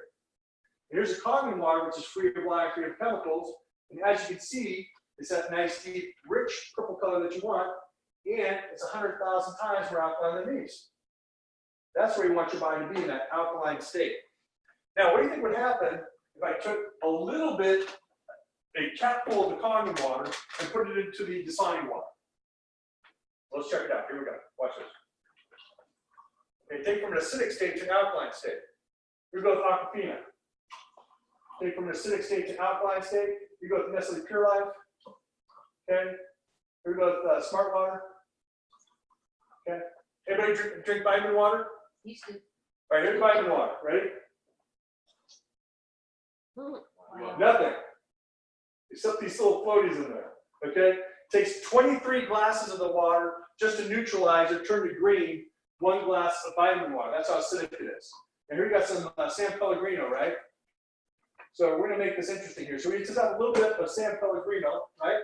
And here's a Kangen water, which is free of lye, free of chemicals. And as you can see, it's that nice, deep, rich purple color that you want. And it's 100,000 times more alkaline than these. That's where you want your body to be, in that alkaline state. Now, what do you think would happen if I took a little bit, a capful of the Kangen water, and put it into the Dasani water? Let's check it out. Here we go. Watch this. Okay, take from an acidic state to an alkaline state. Here we go with Aquafina. Take from an acidic state to an alkaline state. You go with Nestle Pure Life. Okay. Here we go with Smart Water. Okay. Anybody drink vitamin water? Used to. All right, here's vitamin water. Ready? Wow. Nothing. Except these little floaties in there. Okay? Takes 23 glasses of the water just to neutralize or turn to green 1 glass of vitamin water. That's how acidic it is. And here we got some San Pellegrino, right? So we're going to make this interesting here. So we just have a little bit of San Pellegrino, right?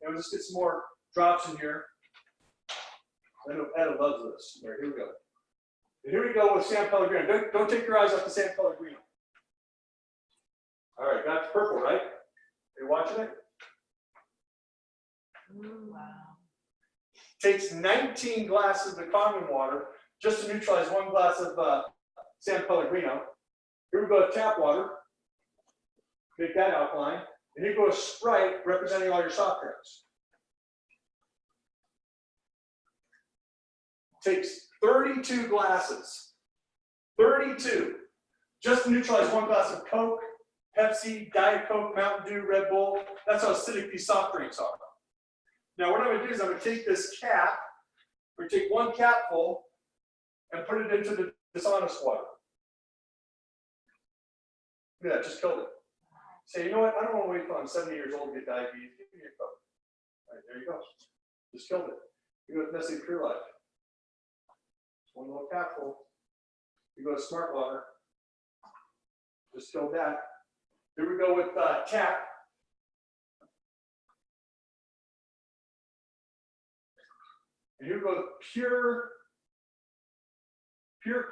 And we'll just get some more drops in here. I know Etta loves this. All right, here we go. And here we go with San Pellegrino. Don't take your eyes off the San Pellegrino. All right, got the purple, right? Are you watching it? Wow. Takes 19 glasses of the Kangen water just to neutralize 1 glass of San Pellegrino. Here we go with tap water. Make that alkaline. And here goes Sprite, representing all your soft drinks. Takes 32 glasses. 32. Just to neutralize 1 glass of Coke, Pepsi, Diet Coke, Mountain Dew, Red Bull. That's how acidic these soft drinks are. Now what I'm going to do is I'm going to take this cap, we're going to take 1 capful and put it into the dishonest water. Look at that, just killed it. Say, you know what, I don't want to wait until I'm 70 years old to get diabetes. Give me a Coke. All right, there you go. Just killed it. You go with Nestle Pure Life. 1 little capful. You go to Smart Water. Just killed that. Here we go with tap. And here we go with pure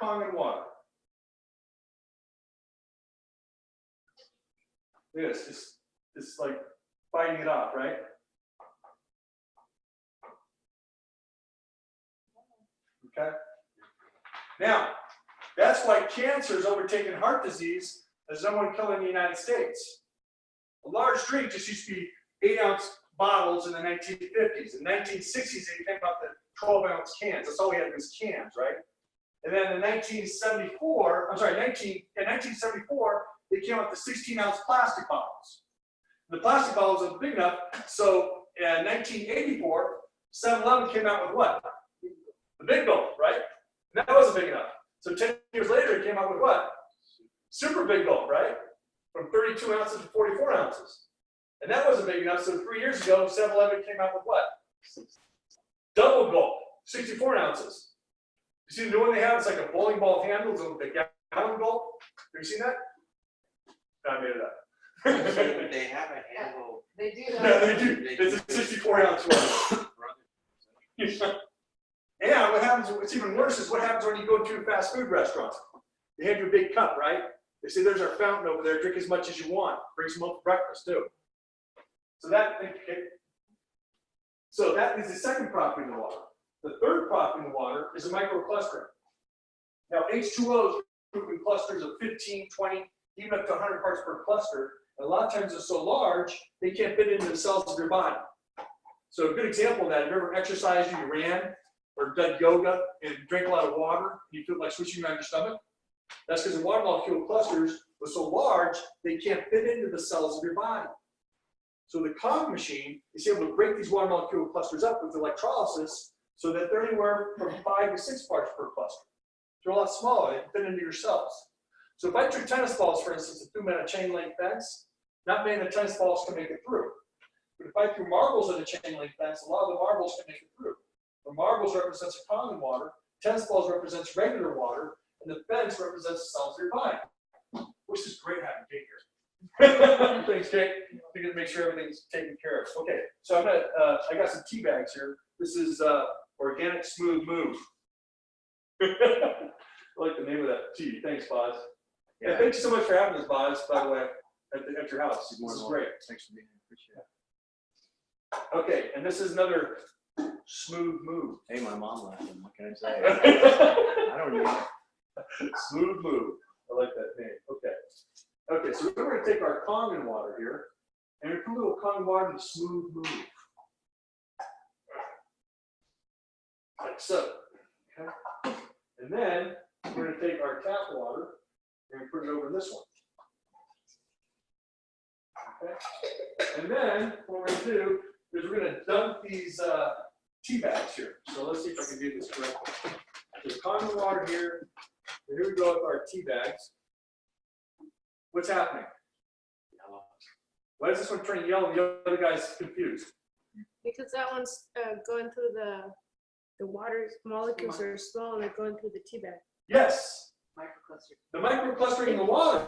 Kangen water. Look at this, it's like fighting it off, right? Okay. Now, that's why cancer is overtaken heart disease as number 1 killer in the United States. A large drink just used to be 8-ounce bottles in the 1950s. In the 1960s, they came up with 12-ounce cans. That's all we had was cans, right? And then in 1974, they came up with 16-ounce plastic bottles. The plastic bottles are big enough, so in 1984, 7-Eleven came out with what? The big gulp, right? And that wasn't big enough. So 10 years later, it came out with what? Super big gulp, right? From 32 ounces to 44 ounces. And that wasn't big enough, so 3 years ago, 7-Eleven came out with what? Double gulp, 64 ounces. You see the new one they have? It's like a bowling ball handle with a gallon gulp. Have you seen that? No, I made it up. They have a handle. They do Yeah, that. they do. It's a 64-ounce one. And what happens, what's even worse is what happens when you go to a fast food restaurant. They hand you a big cup, right? They say, there's our fountain over there, drink as much as you want. Bring some home for breakfast, too. So that is the second property in the water. The third property in the water is a microclustering. Now, H2O is proven clusters of 15, 20, even up to 100 parts per cluster. And a lot of times they're so large, they can't fit into the cells of your body. So a good example of that, if you ever exercised, you ran, or done yoga, and drank a lot of water, and you feel like switching around your stomach, that's because the water molecule clusters were so large, they can't fit into the cells of your body. So the Kangen machine is able to break these water molecule clusters up with electrolysis so that they're anywhere from 5 to 6 parts per cluster. They're a lot smaller, they can fit into your cells. So if I took tennis balls, for instance, and threw them at a chain link fence, not many of the tennis balls can make it through. But if I threw marbles at a chain link fence, a lot of the marbles can make it through. The marbles represents a Kangen water, tennis balls represents regular water, and the fence represents the cells of your body. Which is great having Kate here. Thanks, Kate. We can make sure everything's taken care of. Okay, so I'm gonna, I got some tea bags here. This is organic smooth move. I like the name of that tea. Thanks, Boz. Yeah, Yeah. thanks so much for having us, Boz, by the way, at your house. This is great. Thanks for being here. Appreciate it. Okay, and this is another smooth move. Hey, my mom left him. What can I say? I don't need it. Smooth move. I like that name. Okay. Okay, so we're going to take our Kangen water here, and we put a little Kangen water in the smooth move. Like so. Okay. And then we're going to take our tap water and put it over this one. Okay. And then what we're going to do is we're going to dump these tea bags here. So let's see if I can do this correctly. There's Kangen water here. And here we go with our tea bags. What's happening? Why is this one turning yellow and the other guy's confused? Because that one's going through the water molecules are small and they're going through the tea bag. Yes, Microcluster. the microclustering in the water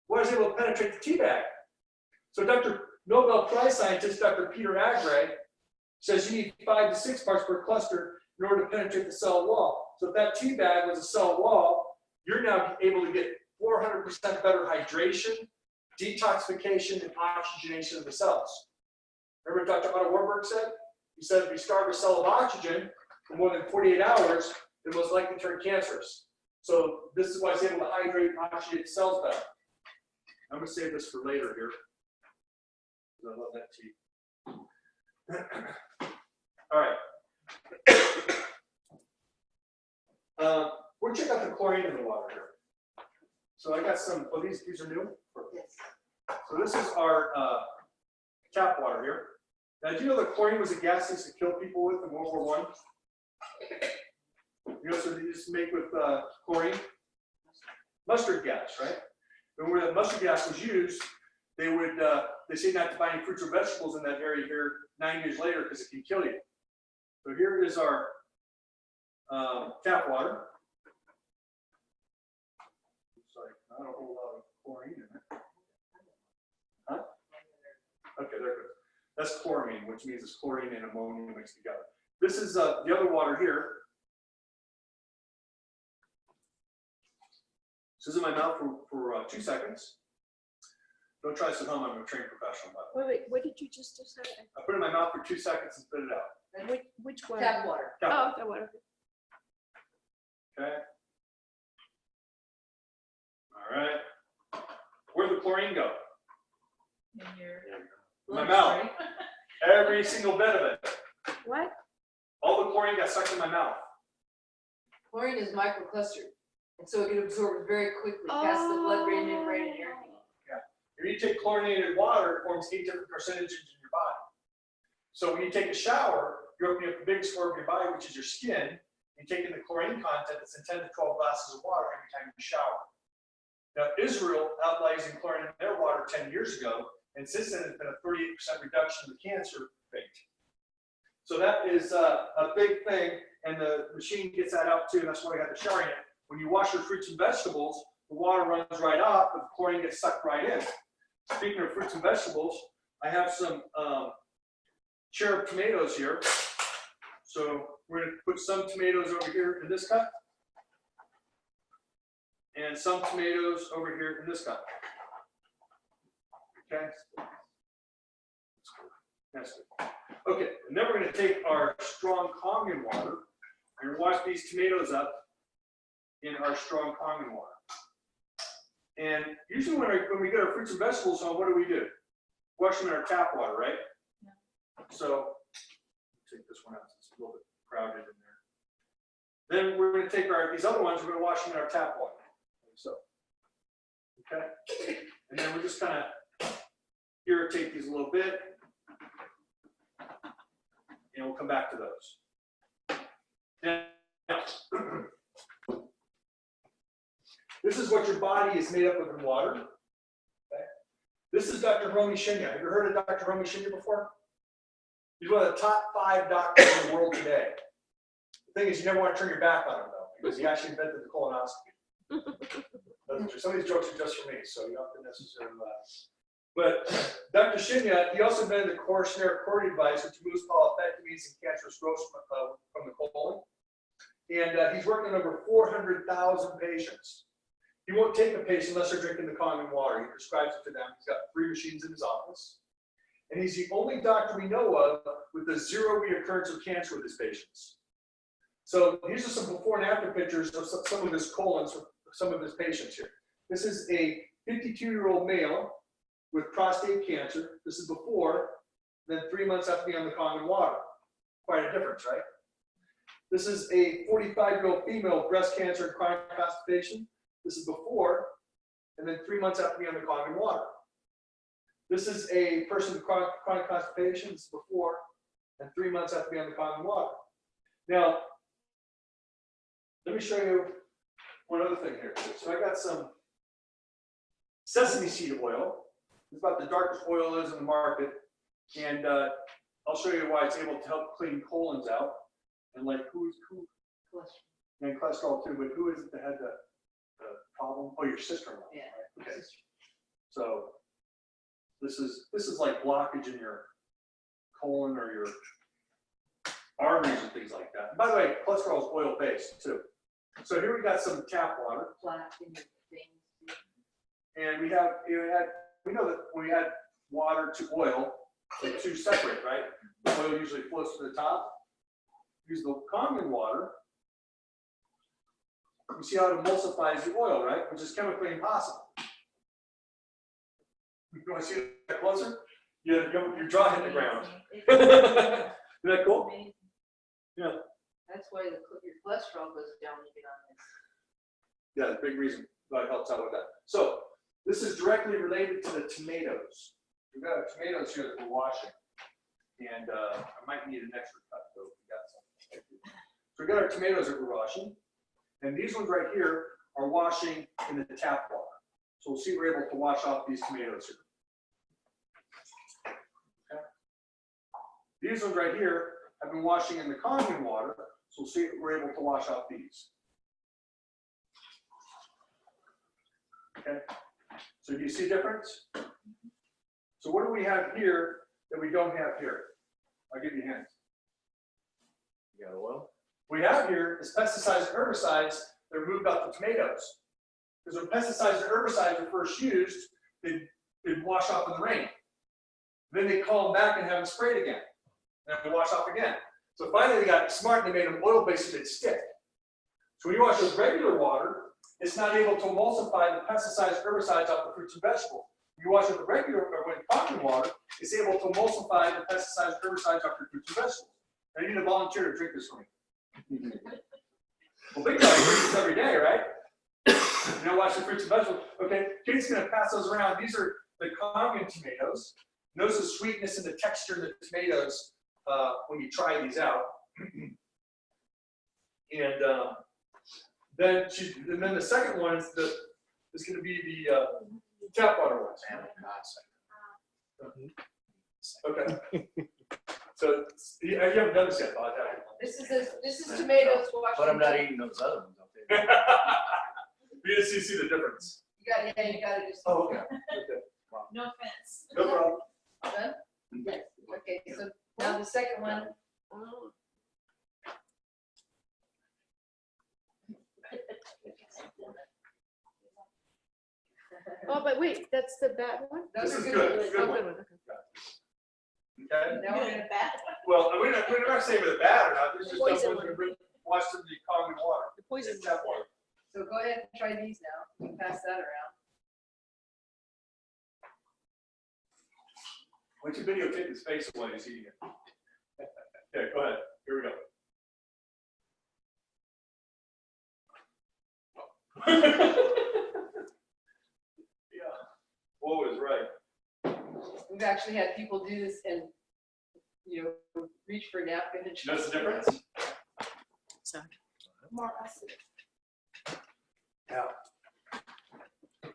was able to penetrate the tea bag. So Dr. Nobel Prize scientist, Dr. Peter Agre, says you need 5 to 6 parts per cluster in order to penetrate the cell wall. So if that tea bag was a cell wall, you're now able to get 400% better hydration, detoxification, and oxygenation of the cells. Remember what Dr. Otto Warburg said? He said if you starve a cell of oxygen for more than 48 hours, it most likely turn cancerous. So this is why it's able to hydrate and oxygenate cells better. I'm going to save this for later here. I love that tea. All right. We'll check out the chlorine in the water here. So I got some, oh, these are new? Yes. So this is our tap water here. Now, do you know that chlorine was a gas they used to kill people with in World War I? You know, so they used to make with chlorine? Mustard gas, right? And where that mustard gas was used, they would, they say not to buy any fruits or vegetables in that area here 9 years later because it can kill you. So here is our tap water. Sorry, not a whole lot of chlorine in it. Huh? Okay, there it goes. That's chloramine, which means it's chlorine and ammonia mixed together. This is the other water here. This is in my mouth for 2 seconds. Don't try this at home. I'm a trained professional. But Wait, what did you just say? I put it in my mouth for 2 seconds and spit it out. Which one? Tap water. Tap Oh, that one. Okay. All right. Where'd the chlorine go? In your. In my mouth. Every single bit of it. What? All the chlorine got sucked in my mouth. Chlorine is microclustered, and so it can absorb very quickly past the blood-brain membrane and everything. If you take chlorinated water, it forms 8 different carcinogens in your body. So when you take a shower, you're opening up the biggest part of your body, which is your skin. You're taking the chlorine content that's in 10 to 12 glasses of water every time you shower. Now, Israel outlawed using chlorine in their water 10 years ago, and since then, there's been a 38% reduction in the cancer rate. So that is a big thing, and the machine gets that out too, and that's why I got the shower in it. When you wash your fruits and vegetables, the water runs right off, but the chlorine gets sucked right in. Speaking of fruits and vegetables, I have some cherub tomatoes here. So we're going to put some tomatoes over here in this cup, and some tomatoes over here in this cup. Okay. That's good. Okay, and then we're going to take our strong Kangen water and wash these tomatoes up in our strong Kangen water. And usually when we get our fruits and vegetables home, what do? Wash them in our tap water, right? Yeah. So take this one out, it's a little bit crowded in there. Then we're going to take these other ones, we're going to wash them in our tap water. Like so. Okay? And then we're just kind of irritate these a little bit. And we'll come back to those. Now, this is what your body is made up of in water. Okay? This is Dr. Romy Shinya. Have you heard of Dr. Romy Shinya before? He's one of the top 5 doctors in the world today. The thing is, you never want to turn your back on him, though, because he actually invented the colonoscopy. That's true. Some of these jokes are just for me, so you don't have to necessarily laugh. But Dr. Shinya, he also invented the core snare cord device, which removes polypectomies and cancerous growth from the colon. And he's working on over 400,000 patients. He won't take a patient unless they're drinking the common water. He prescribes it to them. He's got 3 machines in his office. And he's the only doctor we know of with a 0 reoccurrence of cancer with his patients. So these are some before and after pictures of some of his colons for some of his patients here. This is a 52-year-old male with prostate cancer. This is before, then 3 months after being on the common water. Quite a difference, right? This is a 45-year-old female with breast cancer and chronic constipation. This is before, and then 3 months after being on the common water. This is a person with chronic constipation. This is before, and 3 months after being on the common water. Now, let me show you one other thing here. So I got some sesame seed oil. It's about the darkest oil is in the market. And I'll show you why it's able to help clean colons out. And like who and cholesterol too, but who is it that had the problem? Oh, your sister-in-law. Yeah. Right? Okay. So this is like blockage in your colon or your arteries and things like that. And by the way, cholesterol is oil-based too. So here we got some tap water. Plaque in your veins. And we know that when we add water to oil, the two separate, right? The oil usually floats to the top. Use the common water. You see how it emulsifies the oil, right? Which is chemically impossible. You want to see that closer? Your jaw hit the ground. Isn't that cool? Yeah. That's why your cholesterol goes down when you get on this. Yeah, the big reason why it helps out with that. So this is directly related to the tomatoes. We've got our tomatoes here that we're washing. And I might need an extra cut though if we got some. So we got our tomatoes that we're washing. And these ones right here are washing in the tap water. So we'll see we're able to wash off these tomatoes here. Okay. These ones right here have been washing in the common water. So we'll see we're able to wash off these. Okay. So do you see a difference? So what do we have here that we don't have here? I'll give you a hint. You got oil? We have here is pesticides and herbicides that are moved off the tomatoes. Because when pesticides and herbicides were first used, they'd wash off in the rain. Then they call them back and have them sprayed again. And then they wash off again. So finally they got smart and they made them oil-based so they'd stick. So when you wash with regular water, it's not able to emulsify the pesticides and herbicides off the fruits and vegetables. When you wash with regular or with common water, it's able to emulsify the pesticides and herbicides off your fruits and vegetables. Now you need a volunteer to drink this for me. Well, think about it, drink this every day, right? You know, wash the fruits and vegetables. Okay, Kate's gonna pass those around. These are the common tomatoes. Notice the sweetness and the texture of the tomatoes when you try these out. And then the second one is going to be the tap water ones. Okay. So you haven't done this yet, Bob, have you? This is tomatoes washed. But I'm not eating those other ones, I'll tell you. You just see the difference. You gotta just. Oh, okay. Okay. No offense. No problem. Done? Yes. Okay, so now the second one. Oh. Oh, but wait, that's the bad one? Those This are is good. good. ones. Good Oh, one. good one, okay. Okay. Now we're gonna bad. Well, we're not saying whether bad or not. This is just Poison those ones we wash in the common water. The poison Tap water. So go ahead and try these now. Pass that around. Why don't you videotape his face while he's eating it? Okay, go ahead. Here we go. Yeah. Whoa is right. We've actually had people do this and, reach for a napkin and. Notice the difference? More acid. Yeah.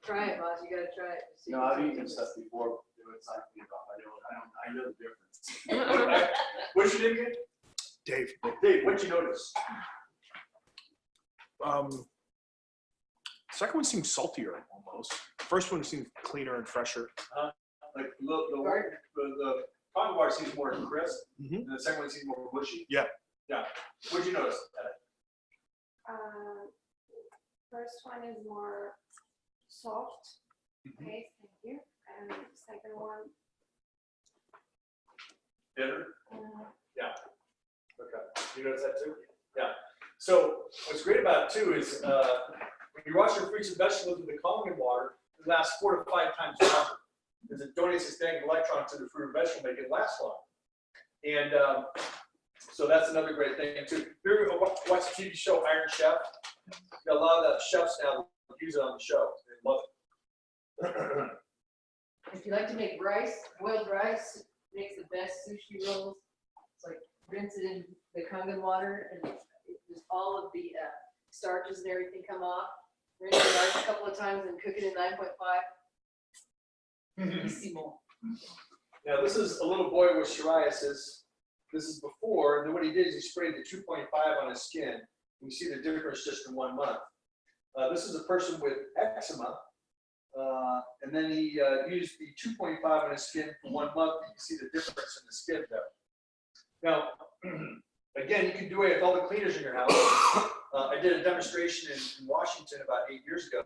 Try it, Boz, you gotta try it. See No, if I've it's eaten any stuff before, it's like, I know the difference. What's your name again? Dave, Dave, what'd you notice? second one seems saltier almost. First one seemed cleaner and fresher. Like the common water seems more crisp, Mhm. and the second one seems more mushy. Yeah. Yeah. What'd you notice? First one is more soft. Mhm. Okay, thank you. And second one, Bitter? uh, Okay. You notice that too? Yeah. So what's great about it too is when you wash your fruits and vegetables with the Kangen water, it lasts 4 to 5 times longer because it donates its dang electron to the fruit or vegetable, make it last longer. And so that's another great thing too. Here, watch the TV show Iron Chef. Got a lot of the chefs now that use it on the show. They love it. If you like to make rice, boiled rice makes the best sushi rolls. It's like rinse it in the Kangen water and just all of the starches and everything come off. Rinse the rice a couple of times and cook it in 9.5. Easy-mo. Now this is a little boy with psoriasis. This is before, and then what he did is he sprayed the 2.5 on his skin. You see the difference just in 1 month. This is a person with eczema, and then he used the 2.5 on his skin for 1 month. You can see the difference in the skin there. Now, again, you can do away with all the cleaners in your house. I did a demonstration in Washington about 8 years ago,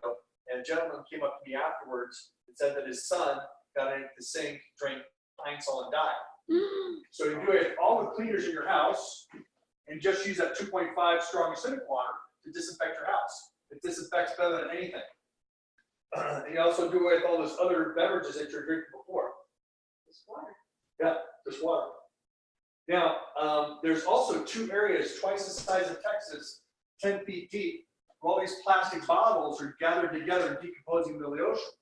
and a gentleman came up to me afterwards and said that his son got into the sink, drank Pine Sol, and died. So you do away with all the cleaners in your house and just use that 2.5 strong acidic water to disinfect your house. It disinfects better than anything. And you also do away with all those other beverages that you're drinking before. Just water. Yeah, just water. Now, there's also 2 areas twice the size of Texas, 10 feet deep. All these plastic bottles are gathered together and decomposing into the ocean.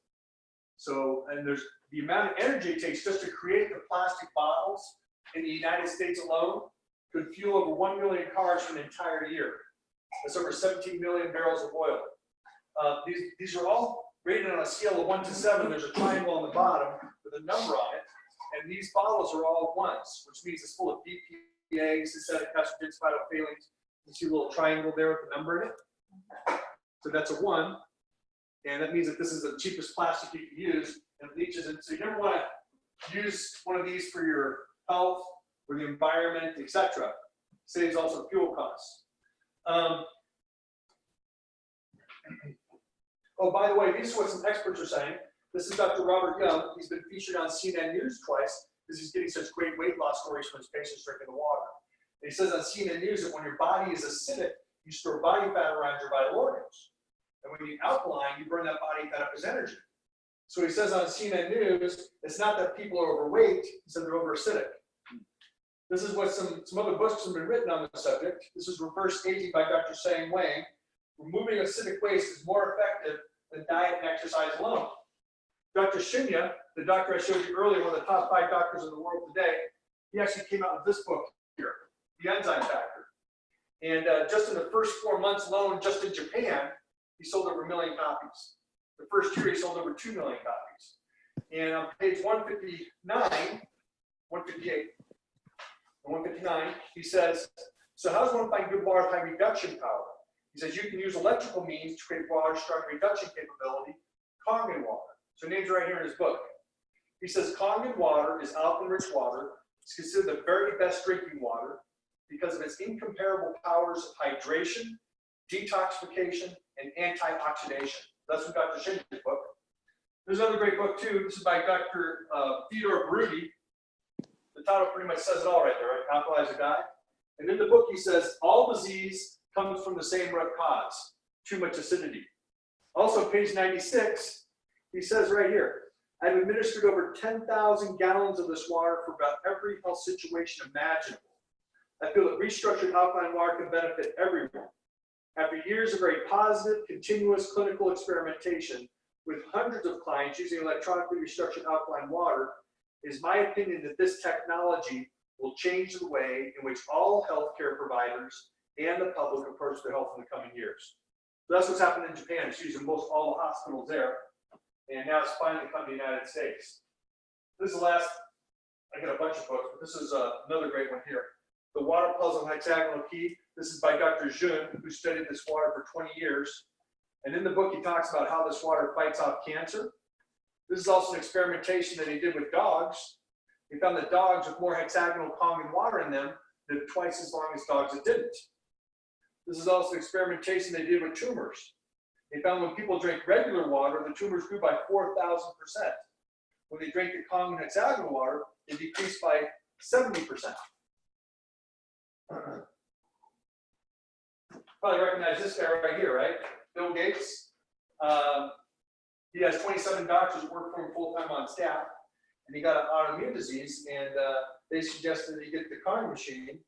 So, and there's the amount of energy it takes just to create the plastic bottles in the United States alone could fuel over 1 million cars for an entire year. That's over 17 million barrels of oil. These are all rated on a scale of 1 to 7. There's a triangle on the bottom with a number on it. And these bottles are all ones, which means it's full of BPA, synthetic estrogens, phytophthalates. You see a little triangle there with the number in it? So that's a 1. And that means that this is the cheapest plastic you can use, and it leaches in. So you never want to use one of these for your health, for the environment, etc. Saves also fuel costs. Oh, by the way, these are what some experts are saying. This is Dr. Robert Young. He's been featured on CNN News twice because he's getting such great weight loss stories from his patients drinking the water. And he says on CNN News that when your body is acidic, you store body fat around your vital organs. And when you alkaline, you burn that body fat up as energy. So he says on CNN News, it's not that people are overweight, he said they're over acidic. This is what some other books have been written on the subject. This is Reverse Aging by Dr. Sang Wang. Removing acidic waste is more effective than diet and exercise alone. Dr. Shinya, the doctor I showed you earlier, one of the top 5 doctors in the world today, he actually came out with this book here, The Enzyme Factor. And just in the first 4 months alone, just in Japan, he sold over 1 million copies. The first year, he sold over 2 million copies. And on page 159, 158, and 159, he says, so how does one find good water with high reduction power? He says you can use electrical means to create water strong reduction capability, Kangen water. So names right here in his book. He says Kangen water is alkaline-rich water. It's considered the very best drinking water because of its incomparable powers of hydration, detoxification, and antioxidation. That's from Dr. Shin's book. There's another great book too. This is by Dr. Theodore Brody. The title pretty much says it all right there, right? Alkalize a guy. And in the book he says, all disease comes from the same root cause, too much acidity. Also, page 96, he says right here, I've administered over 10,000 gallons of this water for about every health situation imaginable. I feel that restructured alkaline water can benefit everyone. After years of very positive, continuous clinical experimentation with hundreds of clients using electronically restructured alkaline water, it is my opinion that this technology will change the way in which all healthcare providers and the public approach their health in the coming years. So that's what's happened in Japan. It's used in most all the hospitals there. And now it's finally come to the United States. This is the last, I got a bunch of books, but this is another great one here. The Water Puzzle Hexagonal Key. This is by Dr. Jun, who studied this water for 20 years. And in the book, he talks about how this water fights off cancer. This is also an experimentation that he did with dogs. He found that dogs with more hexagonal Kangen water in them lived twice as long as dogs that didn't. This is also experimentation they did with tumors. They found when people drank regular water, the tumors grew by 4,000%. When they drank the common hexagonal water, it decreased by 70%. Probably recognize this guy right here, right? Bill Gates. He has 27 doctors that work for him full-time on staff, and he got an autoimmune disease, and they suggested he get the Carney machine,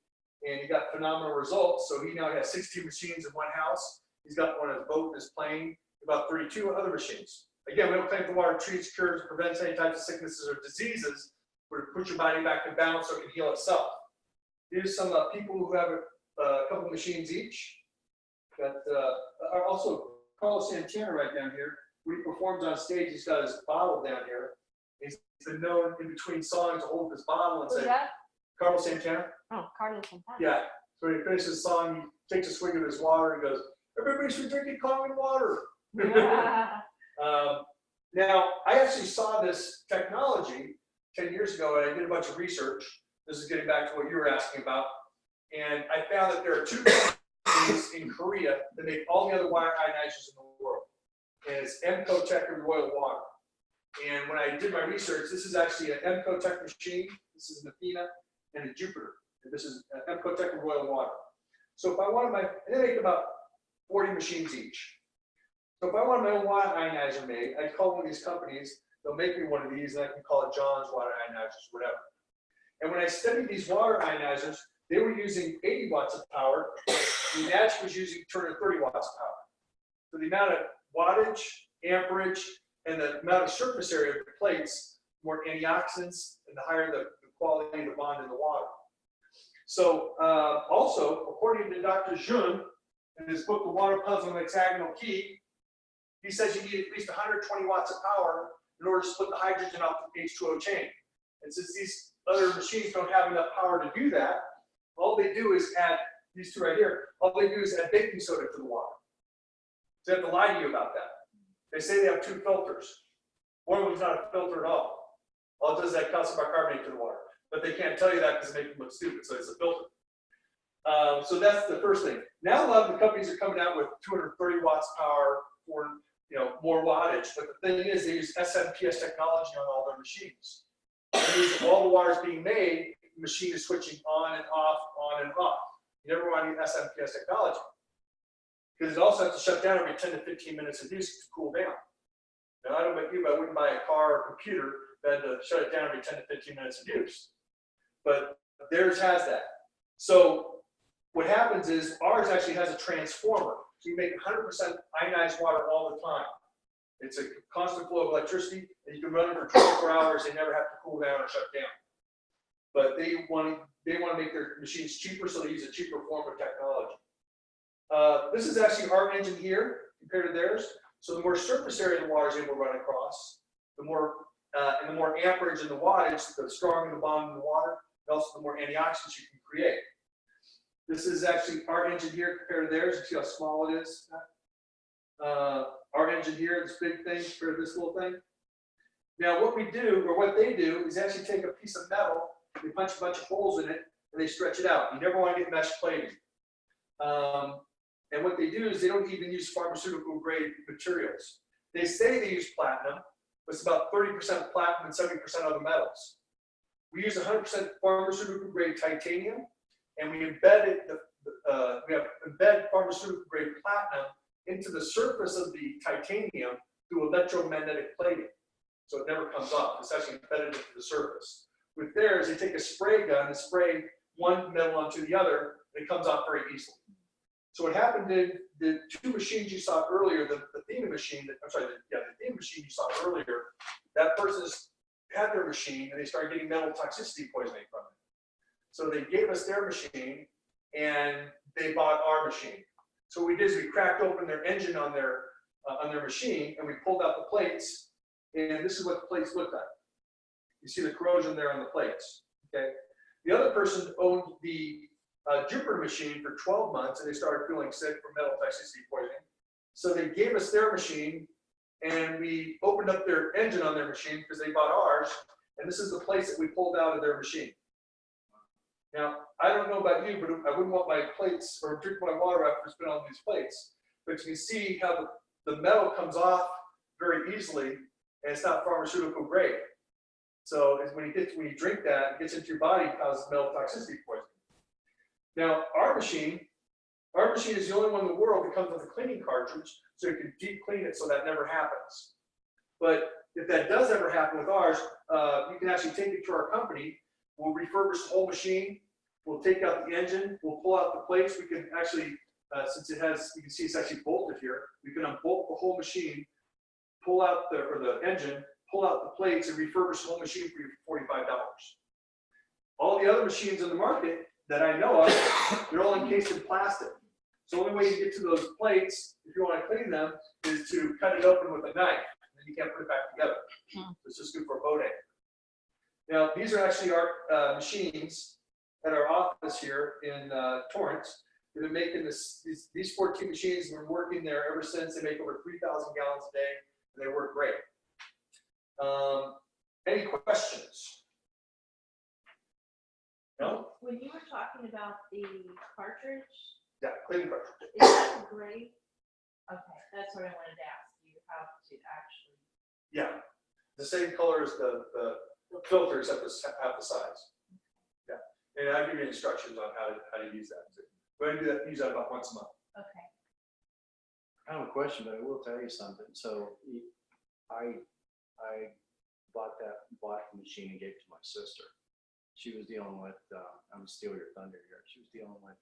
and he got phenomenal results. So he now has 16 machines in one house. He's got one on his boat, his plane, about 32 other machines. Again, we don't think the water treats, cures, prevents any types of sicknesses or diseases, but it puts your body back in balance so it can heal itself. Here's some people who have a couple machines each. Got also Carlos Santana right down here. When he performs on stage, he's got his bottle down here. He's been known in between songs to hold his bottle and Who's say, that? Carlos Santana. Oh, Carlos Santana. Yeah. So when he finishes the song, he takes a swig of his water and goes, "Everybody should drink common water." Now, I actually saw this technology 10 years ago, and I did a bunch of research. This is getting back to what you were asking about. And I found that there are two companies in Korea that make all the other water ionizers in the world. And it's Emco-Tech and Royal Water. And when I did my research, this is actually an Emco-Tech machine. This is an Athena and a Jupiter. And this is an Emco-Tech and Royal Water. So if I wanted and they make about 40 machines each. So if I want my own water ionizer made, I'd call one of these companies, they'll make me one of these, and I can call it John's Water Ionizers, whatever. And when I studied these water ionizers, they were using 80 watts of power. The Magic was using 230 watts of power. So the amount of wattage, amperage, and the amount of surface area of the plates, more antioxidants, and the higher the quality of the bond in the water. So also, according to Dr. Jun, in his book, The Water Puzzle and Hexagonal Key, he says you need at least 120 watts of power in order to split the hydrogen off the H2O chain. And since these other machines don't have enough power to do that, all they do is add, these two right here, all they do is add baking soda to the water. So they have to lie to you about that. They say they have two filters. One of them's not a filter at all. All it does is add calcium bicarbonate to the water. But they can't tell you that because it makes them look stupid, so it's a filter. So that's the first thing. Now a lot of the companies are coming out with 230 watts power for more wattage, but the thing is they use SMPS technology on all their machines. That means all the water is being made, the machine is switching on and off, on and off. You never want to use SMPS technology because it also has to shut down every 10 to 15 minutes of use to cool down. Now I don't know about you, but I wouldn't buy a car or computer that had to shut it down every 10 to 15 minutes of use. But theirs has that. So what happens is ours actually has a transformer. So you make 100% ionized water all the time. It's a constant flow of electricity, and you can run it for 24 hours and never have to cool down or shut down. But they want to make their machines cheaper, so they use a cheaper form of technology. This is actually our engine here compared to theirs. So the more surface area the water is able to run across, the more amperage in the wattage, the stronger the bond in the water, and also the more antioxidants you can create. This is actually our engine here compared to theirs. You see how small it is? Our engine here, this big thing compared to this little thing. Now what we do, or what they do, is actually take a piece of metal, they punch a bunch of holes in it, and they stretch it out. You never want to get mesh plating. And what they do is they don't even use pharmaceutical grade materials. They say they use platinum, but it's about 30% platinum and 70% other metals. We use 100% pharmaceutical grade titanium, and we embed embed pharmaceutical grade platinum into the surface of the titanium through electromagnetic plating. So it never comes off. It's actually embedded into the surface. With theirs, they take a spray gun and spray one metal onto the other, and it comes off very easily. So what happened in the two machines you saw earlier, the Athena machine, the Athena machine you saw earlier, that person had their machine and they started getting metal toxicity poisoning from it. So they gave us their machine and they bought our machine. So what we did is we cracked open their engine on their machine and we pulled out the plates, and this is what the plates look like. You see the corrosion there on the plates. Okay. The other person owned the Jupiter machine for 12 months and they started feeling sick from metal toxicity poisoning. So they gave us their machine and we opened up their engine on their machine because they bought ours, and this is the plates that we pulled out of their machine. Now, I don't know about you, but I wouldn't want my plates or drink my water after it's been on these plates. But you can see how the metal comes off very easily, and it's not pharmaceutical grade. So when you drink that, it gets into your body, causes metal toxicity poisoning. Now, our machine is the only one in the world that comes with a cleaning cartridge, so you can deep clean it so that never happens. But if that does ever happen with ours, you can actually take it to our company. We'll refurbish the whole machine. We'll take out the engine. We'll pull out the plates. We can actually, since it has, you can see it's actually bolted here. We can unbolt the whole machine, pull out the engine, pull out the plates, and refurbish the whole machine for you for $45. All the other machines in the market that I know of, they're all encased in plastic. So the only way you get to those plates, if you want to clean them, is to cut it open with a knife. And then you can't put it back together. So it's just good for a boat anchor. Now, these are actually our machines at our office here in Torrance. We've been making these 14 machines. We've been working there ever since. They make over 3,000 gallons a day, and they work great. Any questions? No? When you were talking about the cartridge, Yeah, cleaning cartridge. is that great? Okay, that's what I wanted to ask you, how to actually. Yeah, the same color as the filter, except it's half the size. Yeah, and I'll give you instructions on how to use that. We're going to do that, use that about once a month. Okay. I have a question, but I will tell you something. So I bought the machine and gave it to my sister. She was dealing with, I'm gonna steal your thunder here. She was dealing with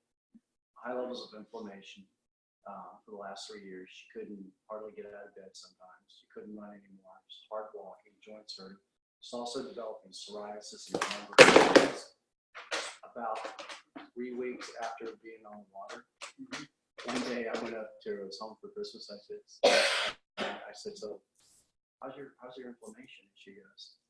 high levels of inflammation for the last 3 years. She couldn't hardly get out of bed sometimes. She couldn't run anymore. Just hard walking, joints hurt. She's also developing psoriasis and lumbar. About 3 weeks after being on the water, one day I went up to her, I was home for Christmas. I said, so how's your inflammation? And she goes,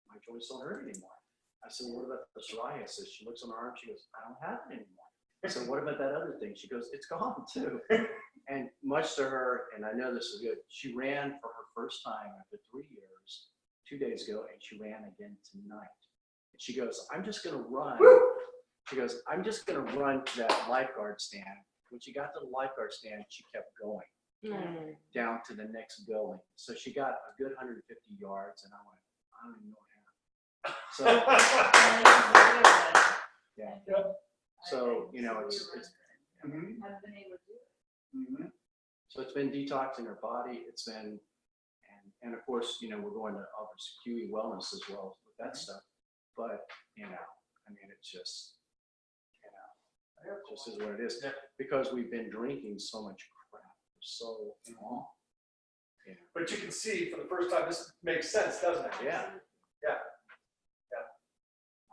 my joints don't hurt anymore. I said, well, what about the psoriasis? She looks on her arm, she goes, I don't have it anymore. I said, what about that other thing? She goes, it's gone too. And much to her, and I know this is good, she ran for her first time after 3 years, 2 days ago, and she ran again tonight. And she goes, I'm just gonna run. She goes, I'm just gonna run to that lifeguard stand. When she got to the lifeguard stand, she kept going down to the next building. So she got a good 150 yards, and I went, I don't even know what happened. So, yeah. So, you know, it's Haven't been able to do it. so it's been detoxing her body. It's been, and of course, you know, we're going to offer QE wellness as well with that stuff. But, you know, I mean, it's just, you know, it just is what it is. Because we've been drinking so much crap for so long. You know. But you can see for the first time, this makes sense, doesn't it? Yeah.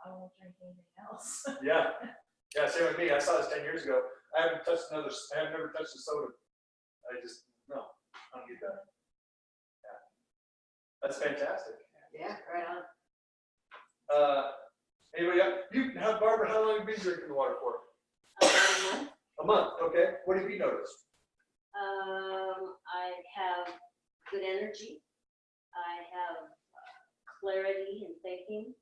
I won't drink anything else. Yeah. Yeah, same with me. I saw this 10 years ago. I have never touched a soda. No, I don't get that. Yeah. That's fantastic. Yeah, right on. Anybody else? Barbara, how long have you been drinking the water for? A month. A month, okay. What have you noticed? I have good energy. I have clarity in thinking.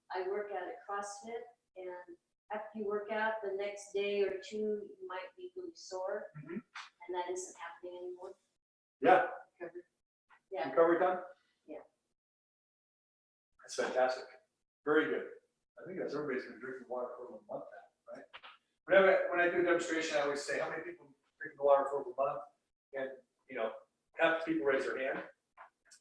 I work out at CrossFit, and after you work out, the next day or two, you might be really sore, and that isn't happening anymore. Yeah. Yeah. Recovery time? Yeah. That's fantastic. Very good. I think that's everybody's been drinking water for over a month now, right? When I do a demonstration, I always say, how many people drink the water for over a month? And, you know, half the people raise their hand.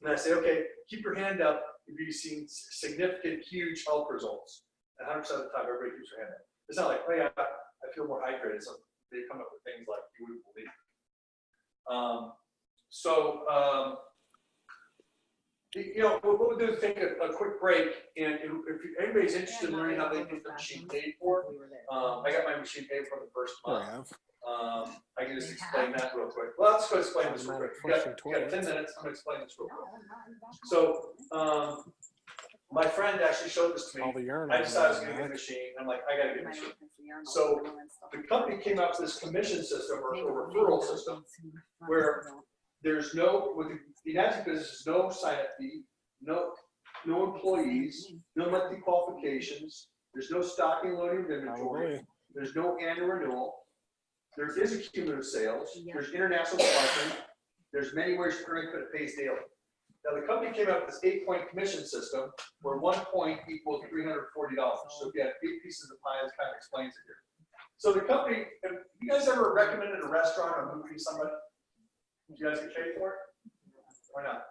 And I say, okay, keep your hand up if you've seen significant, huge health results. 100% of the time, everybody keeps their hand up. It's not like, oh yeah, I feel more hydrated. So they come up with things like you wouldn't believe. You know, what we'll do is take a quick break, and if anybody's interested in learning how they get the machine paid for, I got my machine paid for the first month. I can just explain that real quick. Well, let's go explain this real quick. We got 10 minutes. I'm going to explain this real quick. So, my friend actually showed this to me. I decided I was going to get a machine. I'm like, I got to get a machine. So, the company came out with this commission system or referral system where there's no, with the United business, no sign-up fee, no employees, no monthly obligations. There's no stocking loading of inventory. There's no annual renewal. There is a cumulative sales. There's international sponsoring. There's many ways to earn credit pays daily. Now the company came up with this 8-point commission system where 1 point equals $340. So if you have 8 pieces of pie, this kind of explains it here. So the company, have you guys ever recommended a restaurant or movie to somebody? Did you guys get paid for it? Why not?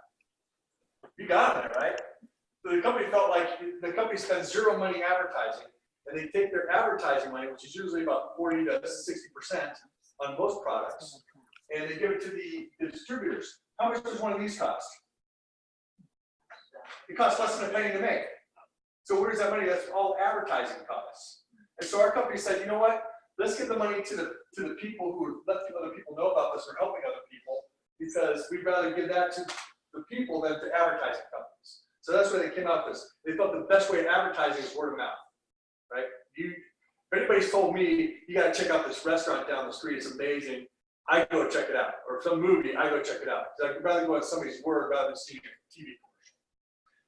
You got it, right? So the company felt like the company spends zero money advertising, and they take their advertising money, which is usually about 40 to 60% on most products, and they give it to the distributors. How much does one of these cost? It costs less than a penny to make. So where's that money? That's all advertising costs. And so our company said, you know what? Let's give the money to the people who are letting other people know about this or helping other people, because we'd rather give that to the people than to advertising companies. So that's why they came out with this. They thought the best way of advertising is word of mouth, right? If anybody's told me, you got to check out this restaurant down the street, it's amazing, I go check it out. Or some movie, I go check it out. Because I'd rather go on somebody's word rather than seeing a TV commercial.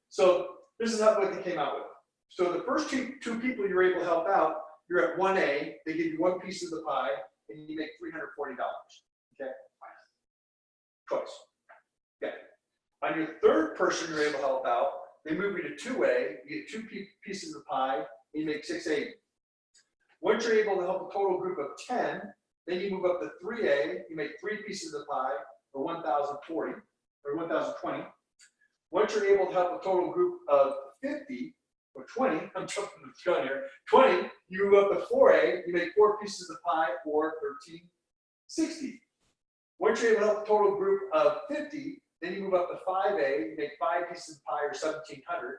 So this is what they came out with. So the first two people you're able to help out, you're at 1A, they give you 1 piece of the pie, and you make $340, okay? Twice. Okay. On your third person you're able to help out, they move you to 2A, you get 2 pieces of pie, and you make $680. Once you're able to help a total group of 10, then you move up to 3A, you make 3 pieces of pie for $1,040 or $1,020. Once you're able to help a total group of 50 or 20, I'm jumping the gun here, 20, you move up to 4A, you make 4 pieces of pie for $1,360. Once you're able to help a total group of 50, then you move up to 5A, you make 5 pieces of pie or $1,700.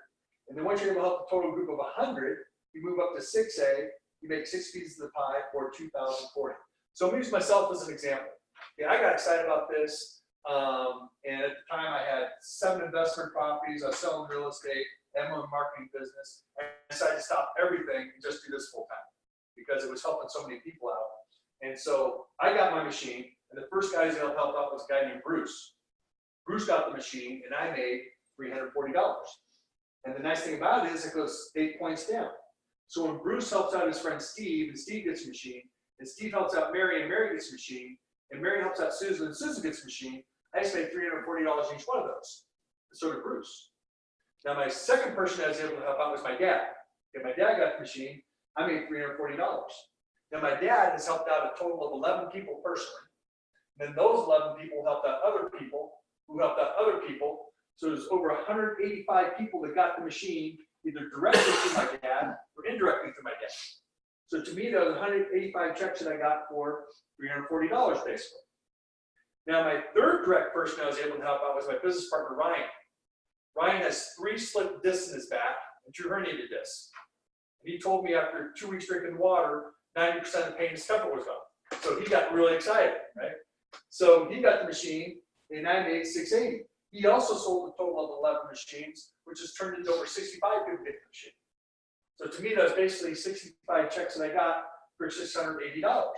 And then once you're able to help a total group of 100, you move up to 6A, you make 6 pieces of pie for $2,040. So I'm going to use myself as an example. Okay, I got excited about this, and at the time I had 7 investment properties, I was selling real estate, and my marketing business. I decided to stop everything and just do this full time because it was helping so many people out. And so I got my machine, and the first guy that helped out was a guy named Bruce. Bruce got the machine, and I made $340. And the nice thing about it is it goes 8 points down. So when Bruce helps out his friend Steve, and Steve gets a machine, and Steve helps out Mary, and Mary gets a machine, and Mary helps out Susan, and Susan gets a machine, I just made $340 each one of those. And so did Bruce. Now my second person I was able to help out was my dad. Okay, my dad got the machine, I made $340. Now my dad has helped out a total of 11 people personally. And then those 11 people helped out other people, who helped out other people. So there's over 185 people that got the machine either directly through my dad or indirectly through my dad. So to me, there was 185 checks that I got for $340 basically. Now my third direct person I was able to help out was my business partner, Ryan. Ryan has 3 slipped discs in his back and 2 herniated discs. And he told me after 2 weeks drinking water, 90% of the pain and discomfort was gone. So he got really excited, right? So he got the machine, and I made $680. He also sold a total of 11 machines, which has turned into over 65 people getting the machine. So to me, that was basically 65 checks that I got for $680.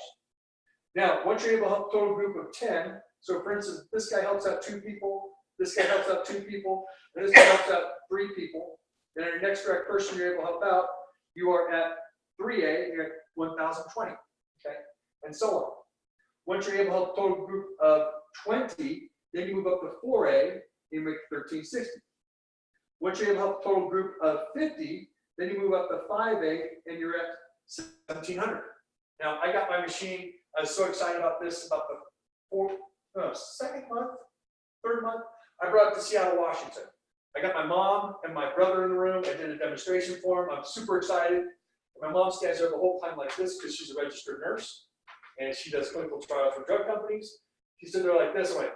Now, once you're able to help a total group of 10, so for instance, this guy helps out 2 people, this guy helps out 2 people, and this guy helps out 3 people. Then your next direct person you're able to help out, you are at 3A, you're at 1,020, okay, and so on. Once you're able to help a total group of 20, then you move up to 4A, and you make 1,360. Once you're able to help a total group of 50, then you move up to 5A, and you're at 1,700. Now, I got my machine. I was so excited about this, about the third month, I brought it to Seattle, Washington. I got my mom and my brother in the room. I did a demonstration for them. I'm super excited. My mom stands there the whole time like this because she's a registered nurse and she does clinical trials for drug companies. She stood there like this. I went,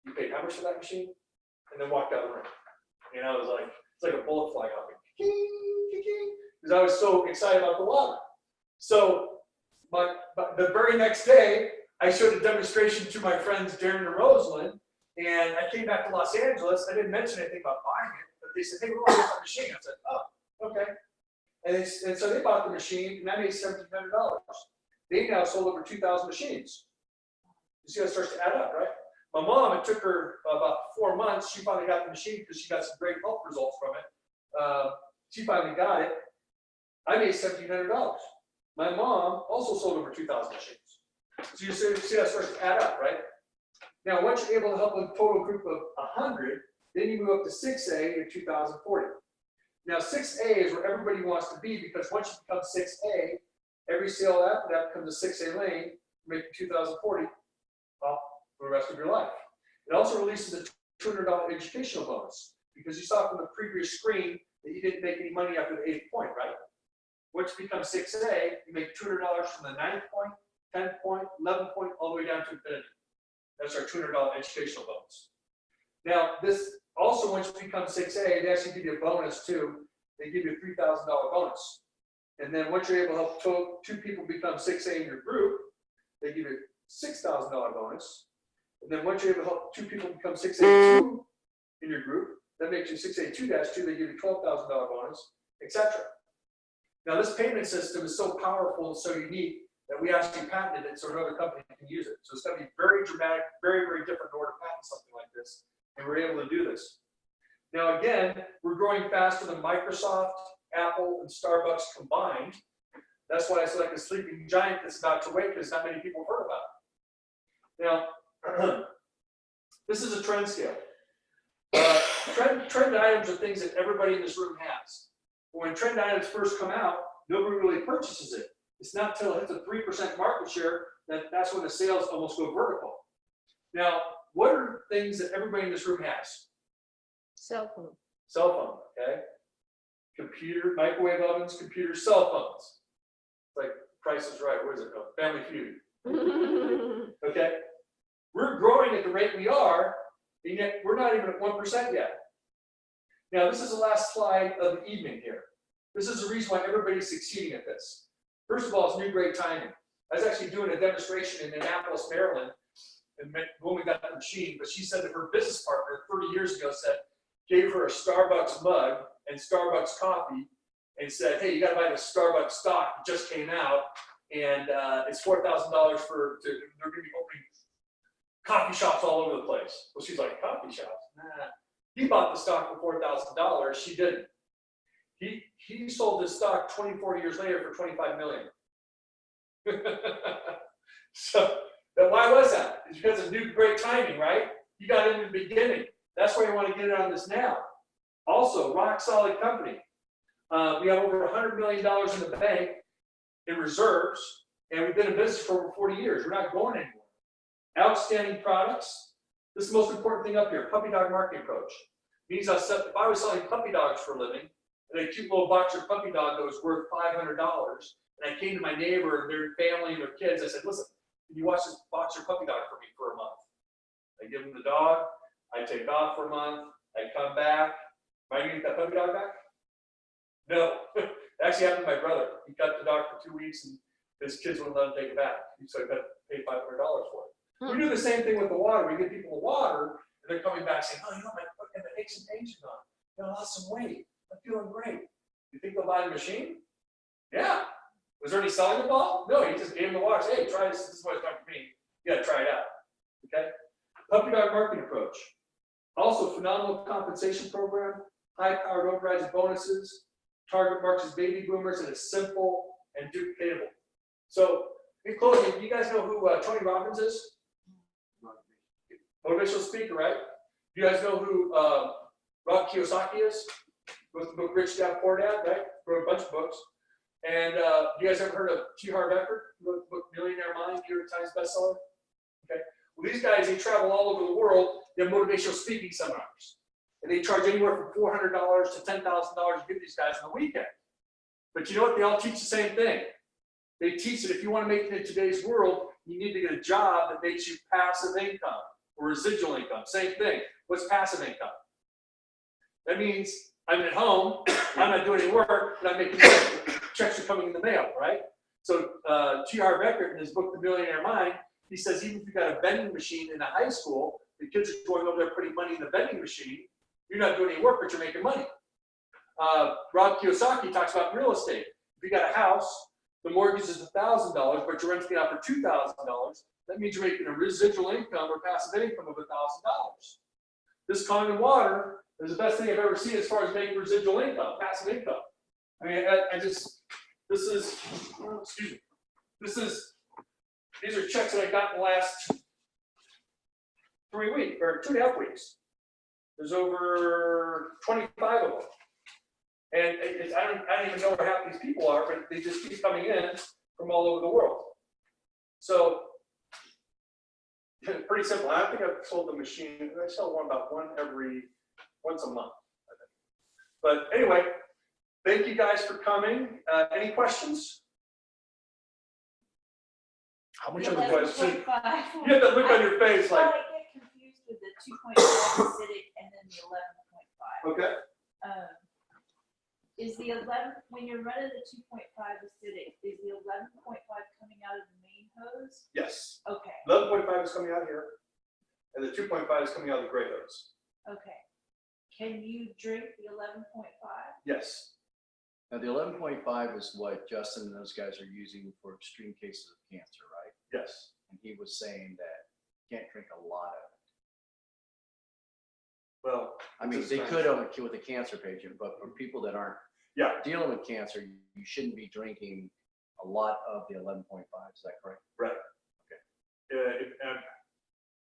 "You paid how much for that machine?" And then walked out of the room. And I was like, it's like a bullet flying off me. Because I was so excited about the water. So the very next day, I showed a demonstration to my friends Darren and Rosalind, and I came back to Los Angeles. I didn't mention anything about buying it, but they said, "Hey, we want to get the machine." I said, "Oh, okay." And so they bought the machine, and I made $1,700. They've now sold over 2,000 machines. You see how it starts to add up, right? My mom, it took her about 4 months. She finally got the machine because she got some great health results from it. She finally got it. I made $1,700. My mom also sold over 2,000 machines. So you see how it starts to add up, right? Now, once you're able to help a total group of 100, then you move up to 6A in 2040. Now, 6A is where everybody wants to be, because once you become 6A, every sale after that becomes a 6A lane, making 2040 well, for the rest of your life. It also releases a $200 educational bonus, because you saw from the previous screen that you didn't make any money after the 8th point, right? Once you become 6A, you make $200 from the 9th point, 10th point, 11th point, all the way down to infinity. That's our $200 educational bonus. Now, this also, once you become 6A, they actually give you a bonus too. They give you a $3,000 bonus. And then once you're able to help two people become 6A in your group, they give you a $6,000 bonus. And then once you're able to help two people become 6A2 in your group, that makes you 6A2-2, they give you a $12,000 bonus, etc. Now, this payment system is so powerful and so unique that we actually patented it so another company can use it. So it's going to be very dramatic, very, very different in order to patent something like this. And we're able to do this. Now, again, we're growing faster than Microsoft, Apple, and Starbucks combined. That's why it's like a sleeping giant that's about to wake, because not many people have heard about it. Now, this is a trend scale. Trend items are things that everybody in this room has. But when trend items first come out, nobody really purchases it. It's not until it hits a 3% market share that's when the sales almost go vertical. Now, what are things that everybody in this room has? Cell phone. Cell phone, okay? Computer, microwave ovens, computers, cell phones. It's like Price is Right. Where is it? Oh, Family Feud. Okay? We're growing at the rate we are, and yet we're not even at 1% yet. Now, this is the last slide of the evening here. This is the reason why everybody's succeeding at this. First of all, it's new great timing. I was actually doing a demonstration in Annapolis, Maryland, and when we got the machine, but she said that her business partner 30 years ago gave her a Starbucks mug and Starbucks coffee and said, hey, you got to buy the Starbucks stock. It just came out, and it's $4,000 they're going to be opening coffee shops all over the place. Well, she's like, coffee shops? Nah. He bought the stock for $4,000. She didn't. He sold his stock 24 years later for $25 million. So, why was that? It's because of new great timing, right? You got it in the beginning. That's why you want to get it on this now. Also, rock solid company. We have over $100 million in the bank in reserves, and we've been in business for over 40 years. We're not going anywhere. Outstanding products. This is the most important thing up here, puppy dog marketing approach. Means if I was selling puppy dogs for a living, and a cute little boxer puppy dog that was worth $500, and I came to my neighbor and their family and their kids, I said, listen, can you watch this boxer puppy dog for me for a month? I give them the dog, I take off for a month, I come back. Am I going to get that puppy dog back? No. It actually happened to my brother. He got the dog for 2 weeks and his kids wouldn't let him take it back. So he got to pay $500 for it. We do the same thing with the water. We give people the water and they're coming back saying, oh, my aches and pains are gone. I lost some weight. I'm feeling great. You think they'll buy the machine? Yeah. Was there any selling involved? No, he just gave them the water. Say, hey, try this. This is what it's done for me. You got to try it out. Okay? Puppy dog marketing approach. Also, phenomenal compensation program, high-powered overrides and bonuses, target markets baby boomers, and it's simple and duplicatable. So, in closing, do you guys know who Tony Robbins is? Motivational speaker, right? Do you guys know who Rob Kiyosaki is? Wrote the book Rich Dad Poor Dad, right? Wrote a bunch of books. And you guys ever heard of T. Harv Eker? Wrote the book Millionaire Mind, New York Times bestseller. Okay. Well, these guys, they travel all over the world. They have motivational speaking seminars, and they charge anywhere from $400 to $10,000 to give these guys on the weekend. But you know what? They all teach the same thing. They teach that if you want to make it in today's world, you need to get a job that makes you passive income or residual income. Same thing. What's passive income? That means I'm at home, I'm not doing any work, but I'm making money. Checks are coming in the mail, right? So T. Harv Eker, in his book, The Millionaire Mind, he says even if you got a vending machine in a high school, the kids are going over there putting money in the vending machine, you're not doing any work, but you're making money. Rob Kiyosaki talks about real estate. If you got a house, the mortgage is $1,000, but you're renting it out for $2,000. That means you're making a residual income or passive income of $1,000. This common water is the best thing I've ever seen as far as making residual income, passive income. I mean, This is, excuse me, these are checks that I got in the last 3 weeks, or 2.5 weeks. There's over 25 of them. And I don't even know where half these people are, but they just keep coming in from all over the world. So, pretty simple. I think I've sold the machine, I sell about once a month, I think. But anyway, thank you guys for coming. Any questions? How much The are the question? 11.5. You have that look on your face Well, like, I get confused with the 2.5 acidic and then the 11.5. okay, Is the when you're running the 2.5 acidic, is the 11.5 coming out of the main hose? yes. Okay, 11.5 is coming out here, and the 2.5 is coming out of the gray hose. okay. Can you drink the 11.5? Yes. Now, the 11.5 is what Justin and those guys are using for extreme cases of cancer, right? Yes. And he was saying that you can't drink a lot of it. Well, I mean, they could with a cancer patient, but for people that aren't yeah, dealing with cancer, you shouldn't be drinking a lot of the 11.5. Is that correct? right. Okay.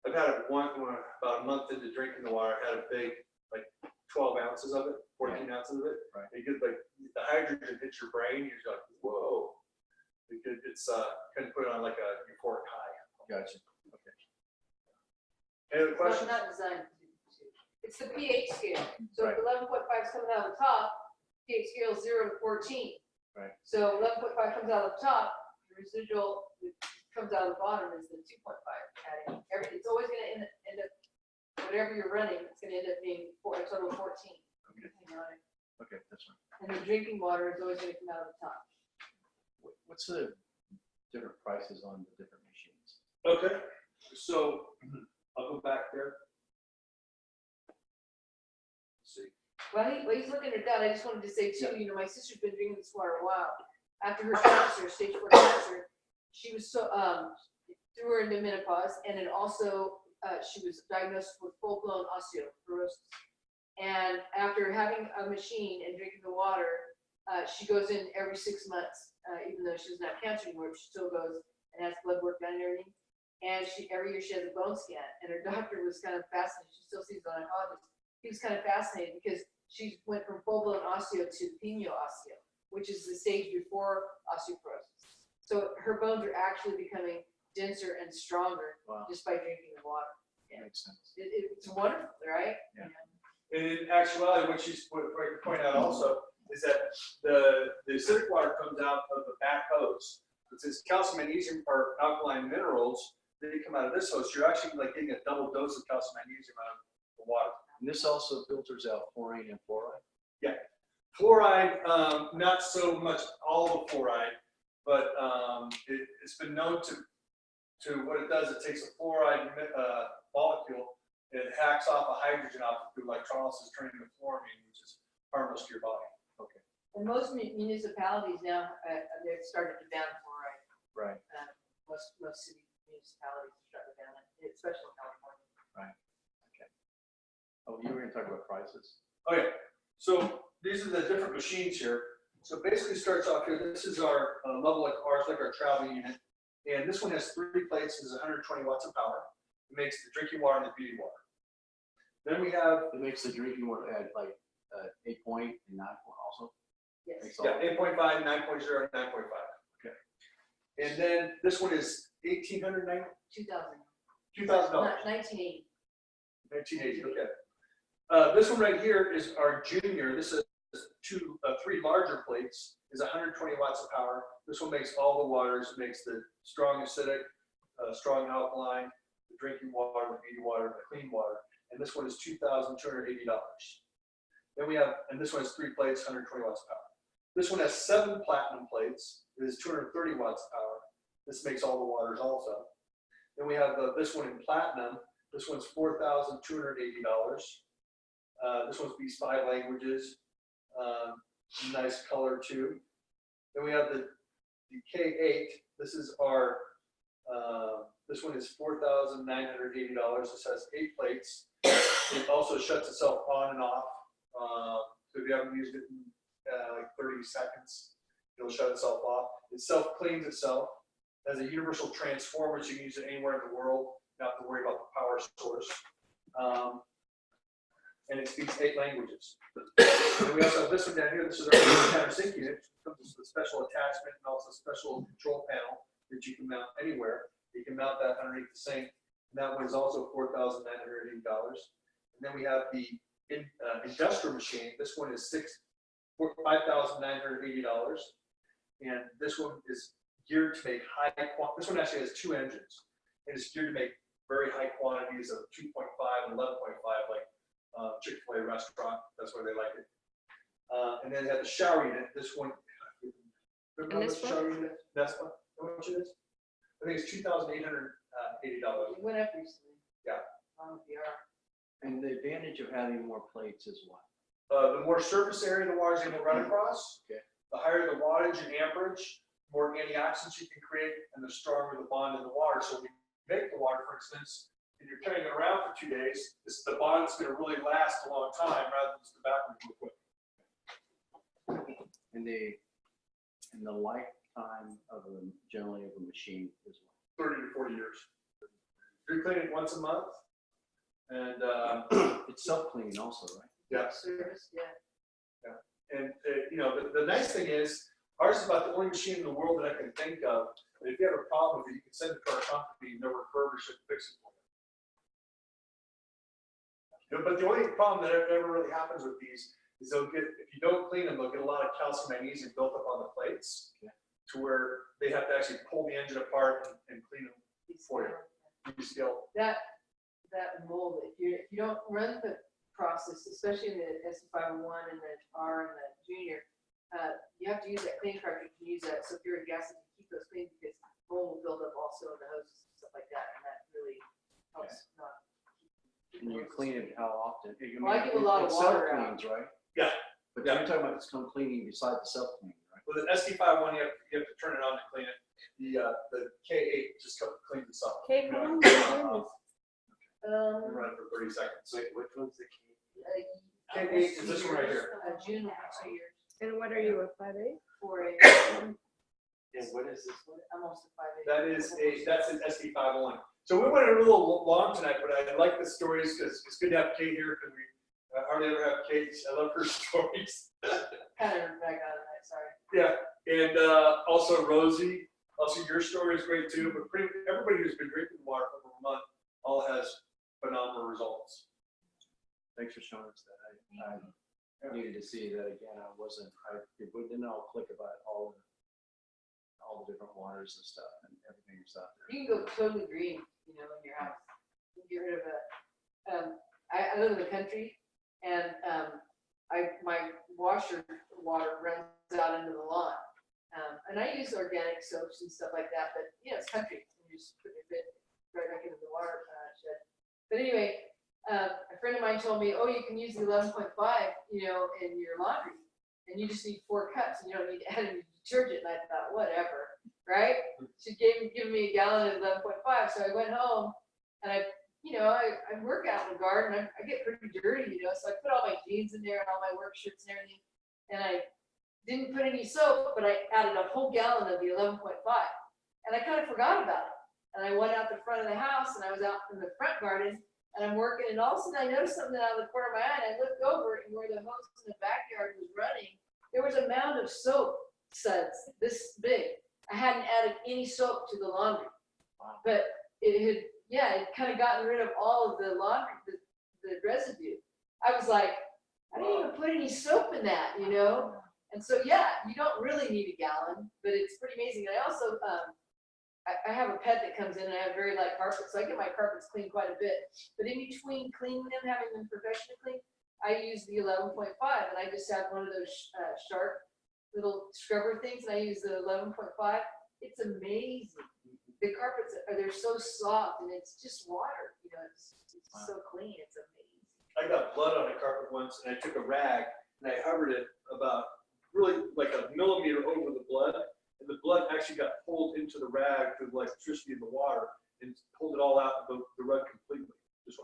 I've had it about a month into drinking the water. I had a big, like 12 ounces of it, 14 ounces of it. Right. It gets like the hydrogen hits your brain. You're like, whoa. It's kind of put it on like a euphoric high. Gotcha. Okay. Any other Well, questions? not designed. It's the pH scale. So Right. if 11.5 is coming out of the top, pH scale is 0 to 14. Right. So 11.5 comes out of the top, the residual that comes out of the bottom is the 2.5 adding. It's always going to end up, whatever you're running, it's going to end up being a total of 14. Okay. Okay, that's right. And the drinking water is always going to come out of the top. What's the different prices on the different machines? Okay. So I'll go back there. Let's see. While he's looking at that, I just wanted to say too, my sister's been drinking this water a while. After her cancer, stage 4 cancer, she was threw her into menopause, and then also she was diagnosed with full-blown osteoporosis. And after having a machine and drinking the water, she goes in every 6 months, even though she doesn't have cancer anymore, she still goes and has blood work done and everything. And every year she has a bone scan, and her doctor was kind of fascinated. She still sees an oncologist. He was kind of fascinated because she went from full-blown osteo to peno-osteo, which is the stage before osteoporosis. So her bones are actually becoming denser and stronger just by drinking the water. Yeah. Makes sense. It's wonderful, right? Yeah. In actuality, what I can point out also is that the acidic water comes out of the back hose. It says calcium, magnesium, or alkaline minerals. They come out of this hose. You're actually like getting a double dose of calcium, magnesium out of the water. And this also filters out chlorine and fluoride? Yeah. Fluoride, not so much all the fluoride, but it's been known to what it does, it takes a fluoride molecule, it hacks off a hydrogen off through electrolysis, turning to fluorine, which is harmless to your body. Okay. And most municipalities now, they've started to ban fluoride. Right. Most city municipalities are starting to ban it, especially in California. Right. Okay. Oh, you were going to talk about prices? Oh yeah. So these are the different machines here. So basically starts off here. This is our level like ours, like our travel unit. And this one has 3 plates, is 120 watts of power. It makes the drinking water and the beauty water. Then we have, It makes the drinking water at like 8 point and 9 point also? Yes. Makes all- yeah, 8.5, 9.0, and 9.5. Okay. And then this one is $1,800, 2000. $2,000. 1980. 1980, okay. This one right here is our junior. This is 3 larger plates, is 120 watts of power. This one makes all the waters, makes the strong acidic, strong alkaline, the drinking water, the beauty water, the clean water. And this one is $2,280. Then we have, and this one has 3 plates, 120 watts of power. This one has 7 platinum plates. It is 230 watts of power. This makes all the waters also. Then we have this one in platinum. This one's $4,280. This one speaks 5 languages. Nice color too. Then we have the K8. This is our, this one is $4,980. This has 8 plates. It also shuts itself on and off. So if you haven't used it in like 30 seconds, it'll shut itself off. It self-cleans itself. It has a universal transformer, so you can use it anywhere in the world, not have to worry about the power source. And it speaks 8 languages. And we also have this one down here. This is our countersink unit. It comes with a special attachment and also a special control panel that you can mount anywhere. You can mount that underneath the sink. And that one is also $4,980. And then we have the industrial machine. This one is $5,980. And this one is geared to make this one actually has 2 engines. And it's geared to make very high quantities of 2.5 and 11.5, like Chick-fil-A restaurant. That's where they like it. And then it has the shower unit. This one, remember the shower unit? That's what, how much it is? I think it's $2,880. It went up recently. Yeah. On the VR. And the advantage of having more plates is what? The more surface area the water is going to run across, Okay. the higher the wattage and amperage, the more antioxidants you can create, and the stronger the bond in the water. So when you make the water, for instance, and you're carrying it around for 2 days, the bond's going to really last a long time rather than just evaporate real quick. And the lifetime of generally of a machine is what? 30 to 40 years. You're cleaning it once a month, and It's self-cleaning also, right? yeah. Service, yeah. And you know, the nice thing is, ours is about the only machine in the world that I can think of. That if you have a problem with it, you can send it to our company and they'll refurbish it and fix it for you. But the only problem that ever really happens with these is if you don't clean them, they'll get a lot of calcium magnesium built up on the plates, to where they have to actually pull the engine apart and clean them for you. Skill. That mold, if you don't run the process, especially in the SC501 and the R and the Junior, you have to use that clean cartridge and use that sulfuric acid to keep those clean, because mold will build up also in the hoses and stuff like that, and that really helps not. And you clean it how often? Well, I give a lot of water out. Self-cleans, right? Yeah. But you're talking about it's come cleaning beside the self-cleaning, right? With the SD51, you have to turn it on to clean it. The K8 just cleans itself. Okay, You know, how long run for 30 seconds. Wait, which one's the key? K8 is this one right here. June of 2 years. And what are you, a 5'8"? 4A. And what is this one? Almost a 5A. That's an SD51. So we went a little long tonight, but I like the stories because it's good to have Kate here, because we hardly ever have Kate. I love her stories. Kind of back out of that, sorry. Yeah, and also Rosie. Also, your story is great too. But everybody who's been drinking water for over a month all has phenomenal results. Thanks for showing us that. I needed to see that again. It didn't all click about all the different waters and stuff and everything was out there. You can go totally green, in your house. You can get rid of it. I live in the country, and my washer water runs out into the lawn. And I use organic soaps and stuff like that, but it's country. You just put your bit right back into the water shed. But anyway, a friend of mine told me, oh, you can use the 11.5, in your laundry, and you just need 4 cups, and you don't need to add any detergent. And I thought, whatever, right? She gave me a gallon of 11.5, so I went home, and I work out in the garden. I get pretty dirty, so I put all my jeans in there and all my work shirts and everything, and I didn't put any soap, but I added a whole gallon of the 11.5, and I kind of forgot about it. And I went out the front of the house, and I was out in the front garden, and I'm working, and all of a sudden I noticed something out of the corner of my eye, and I looked over, and where the hose in the backyard was running, there was a mound of soap suds this big. I hadn't added any soap to the laundry, but it kind of gotten rid of all of the laundry, the residue. I was like, I didn't even put any soap in that, And so, you don't really need a gallon, but it's pretty amazing. And I also, I have a pet that comes in, and I have very light carpets, so I get my carpets cleaned quite a bit. But in between cleaning them, having them professionally cleaned, I use the 11.5, and I just have one of those sharp little scrubber things, and I use the 11.5. It's amazing. The carpets they're so soft, and it's just water. It's so clean. It's amazing. I got blood on a carpet once, and I took a rag and I hovered it about really like a millimeter over the blood, and the blood actually got pulled into the rag through the electricity in the water and pulled it all out of the rug completely. Just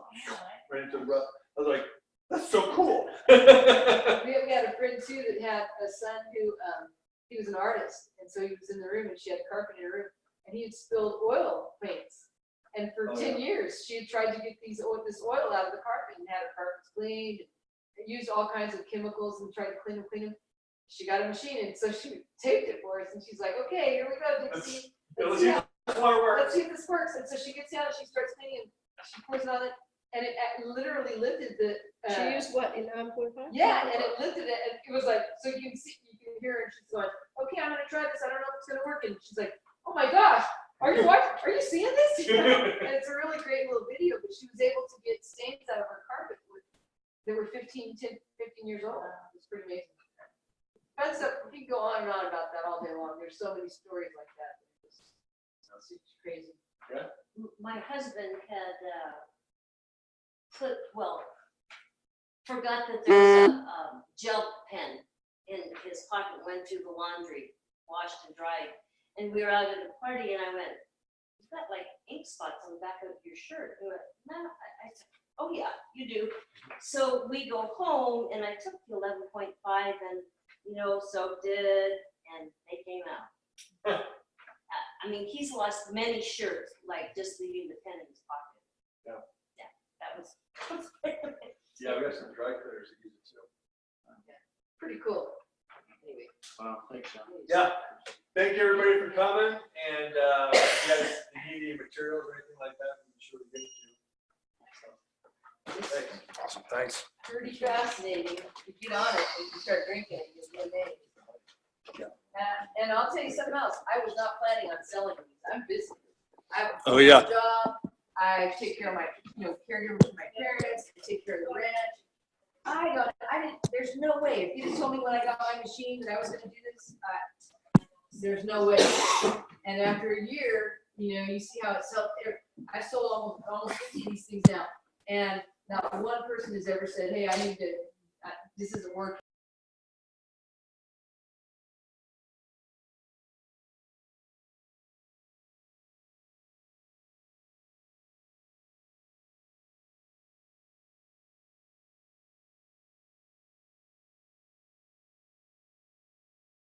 right into the rug. I was like, that's so cool. We had a friend too that had a son who he was an artist, and so he was in the room, and she had a carpet in her room, and he had spilled oil paints. And for 10 years, she had tried to get this oil out of the carpet and had her carpets cleaned, and used all kinds of chemicals and tried to clean them. She got a machine, and so she taped it for us, and she's like, "Okay, here we go, Dixie. Let's see if this works." And so she gets down and she starts cleaning, and she pours it on it, and it literally lifted the. She used what, in 9.5? Yeah, and it lifted it, and it was like, so you can hear her, and she's going, "Okay, I'm gonna try this. I don't know if it's gonna work." And she's like, "Oh my gosh, are you watching? Are you seeing this?" And it's a really great little video, but she was able to get stains out of her carpet. They were 15 years old. It was pretty amazing. Fun stuff. We can go on and on about that all day long. There's so many stories like that. It's crazy. My husband had forgot that there was a gel pen in his pocket, went to the laundry, washed and dried. And we were out at a party, and I went, "You've got like ink spots on the back of your shirt." He went, "No." I said, "Oh yeah, you do." So we go home, and I took the 11.5 and, soaked it, and they came out. I mean, he's lost many shirts, like just leaving the pen in his pocket. Yeah, that was. Yeah, we got some dry cleaners that use it too. Pretty cool. Anyway. Wow, thanks, Shawn. Yeah. Thank you, everybody, for coming, and if you guys need any materials or anything like that, be sure to give it to you. Thanks. Awesome, thanks. Pretty fascinating. You get on it, and you start drinking it, you get amazed. And I'll tell you something else. I was not planning on selling these. I'm busy. I have a Oh, yeah. job. I take care of my, caregiver for my parents. I take care of the ranch. There's no way. If you told me when I got my machine that I was going to do this, there's no way. And after a year, you see how it sells. I sold almost 50 of these things now, and not one person has ever said, "Hey, I need to. This isn't working."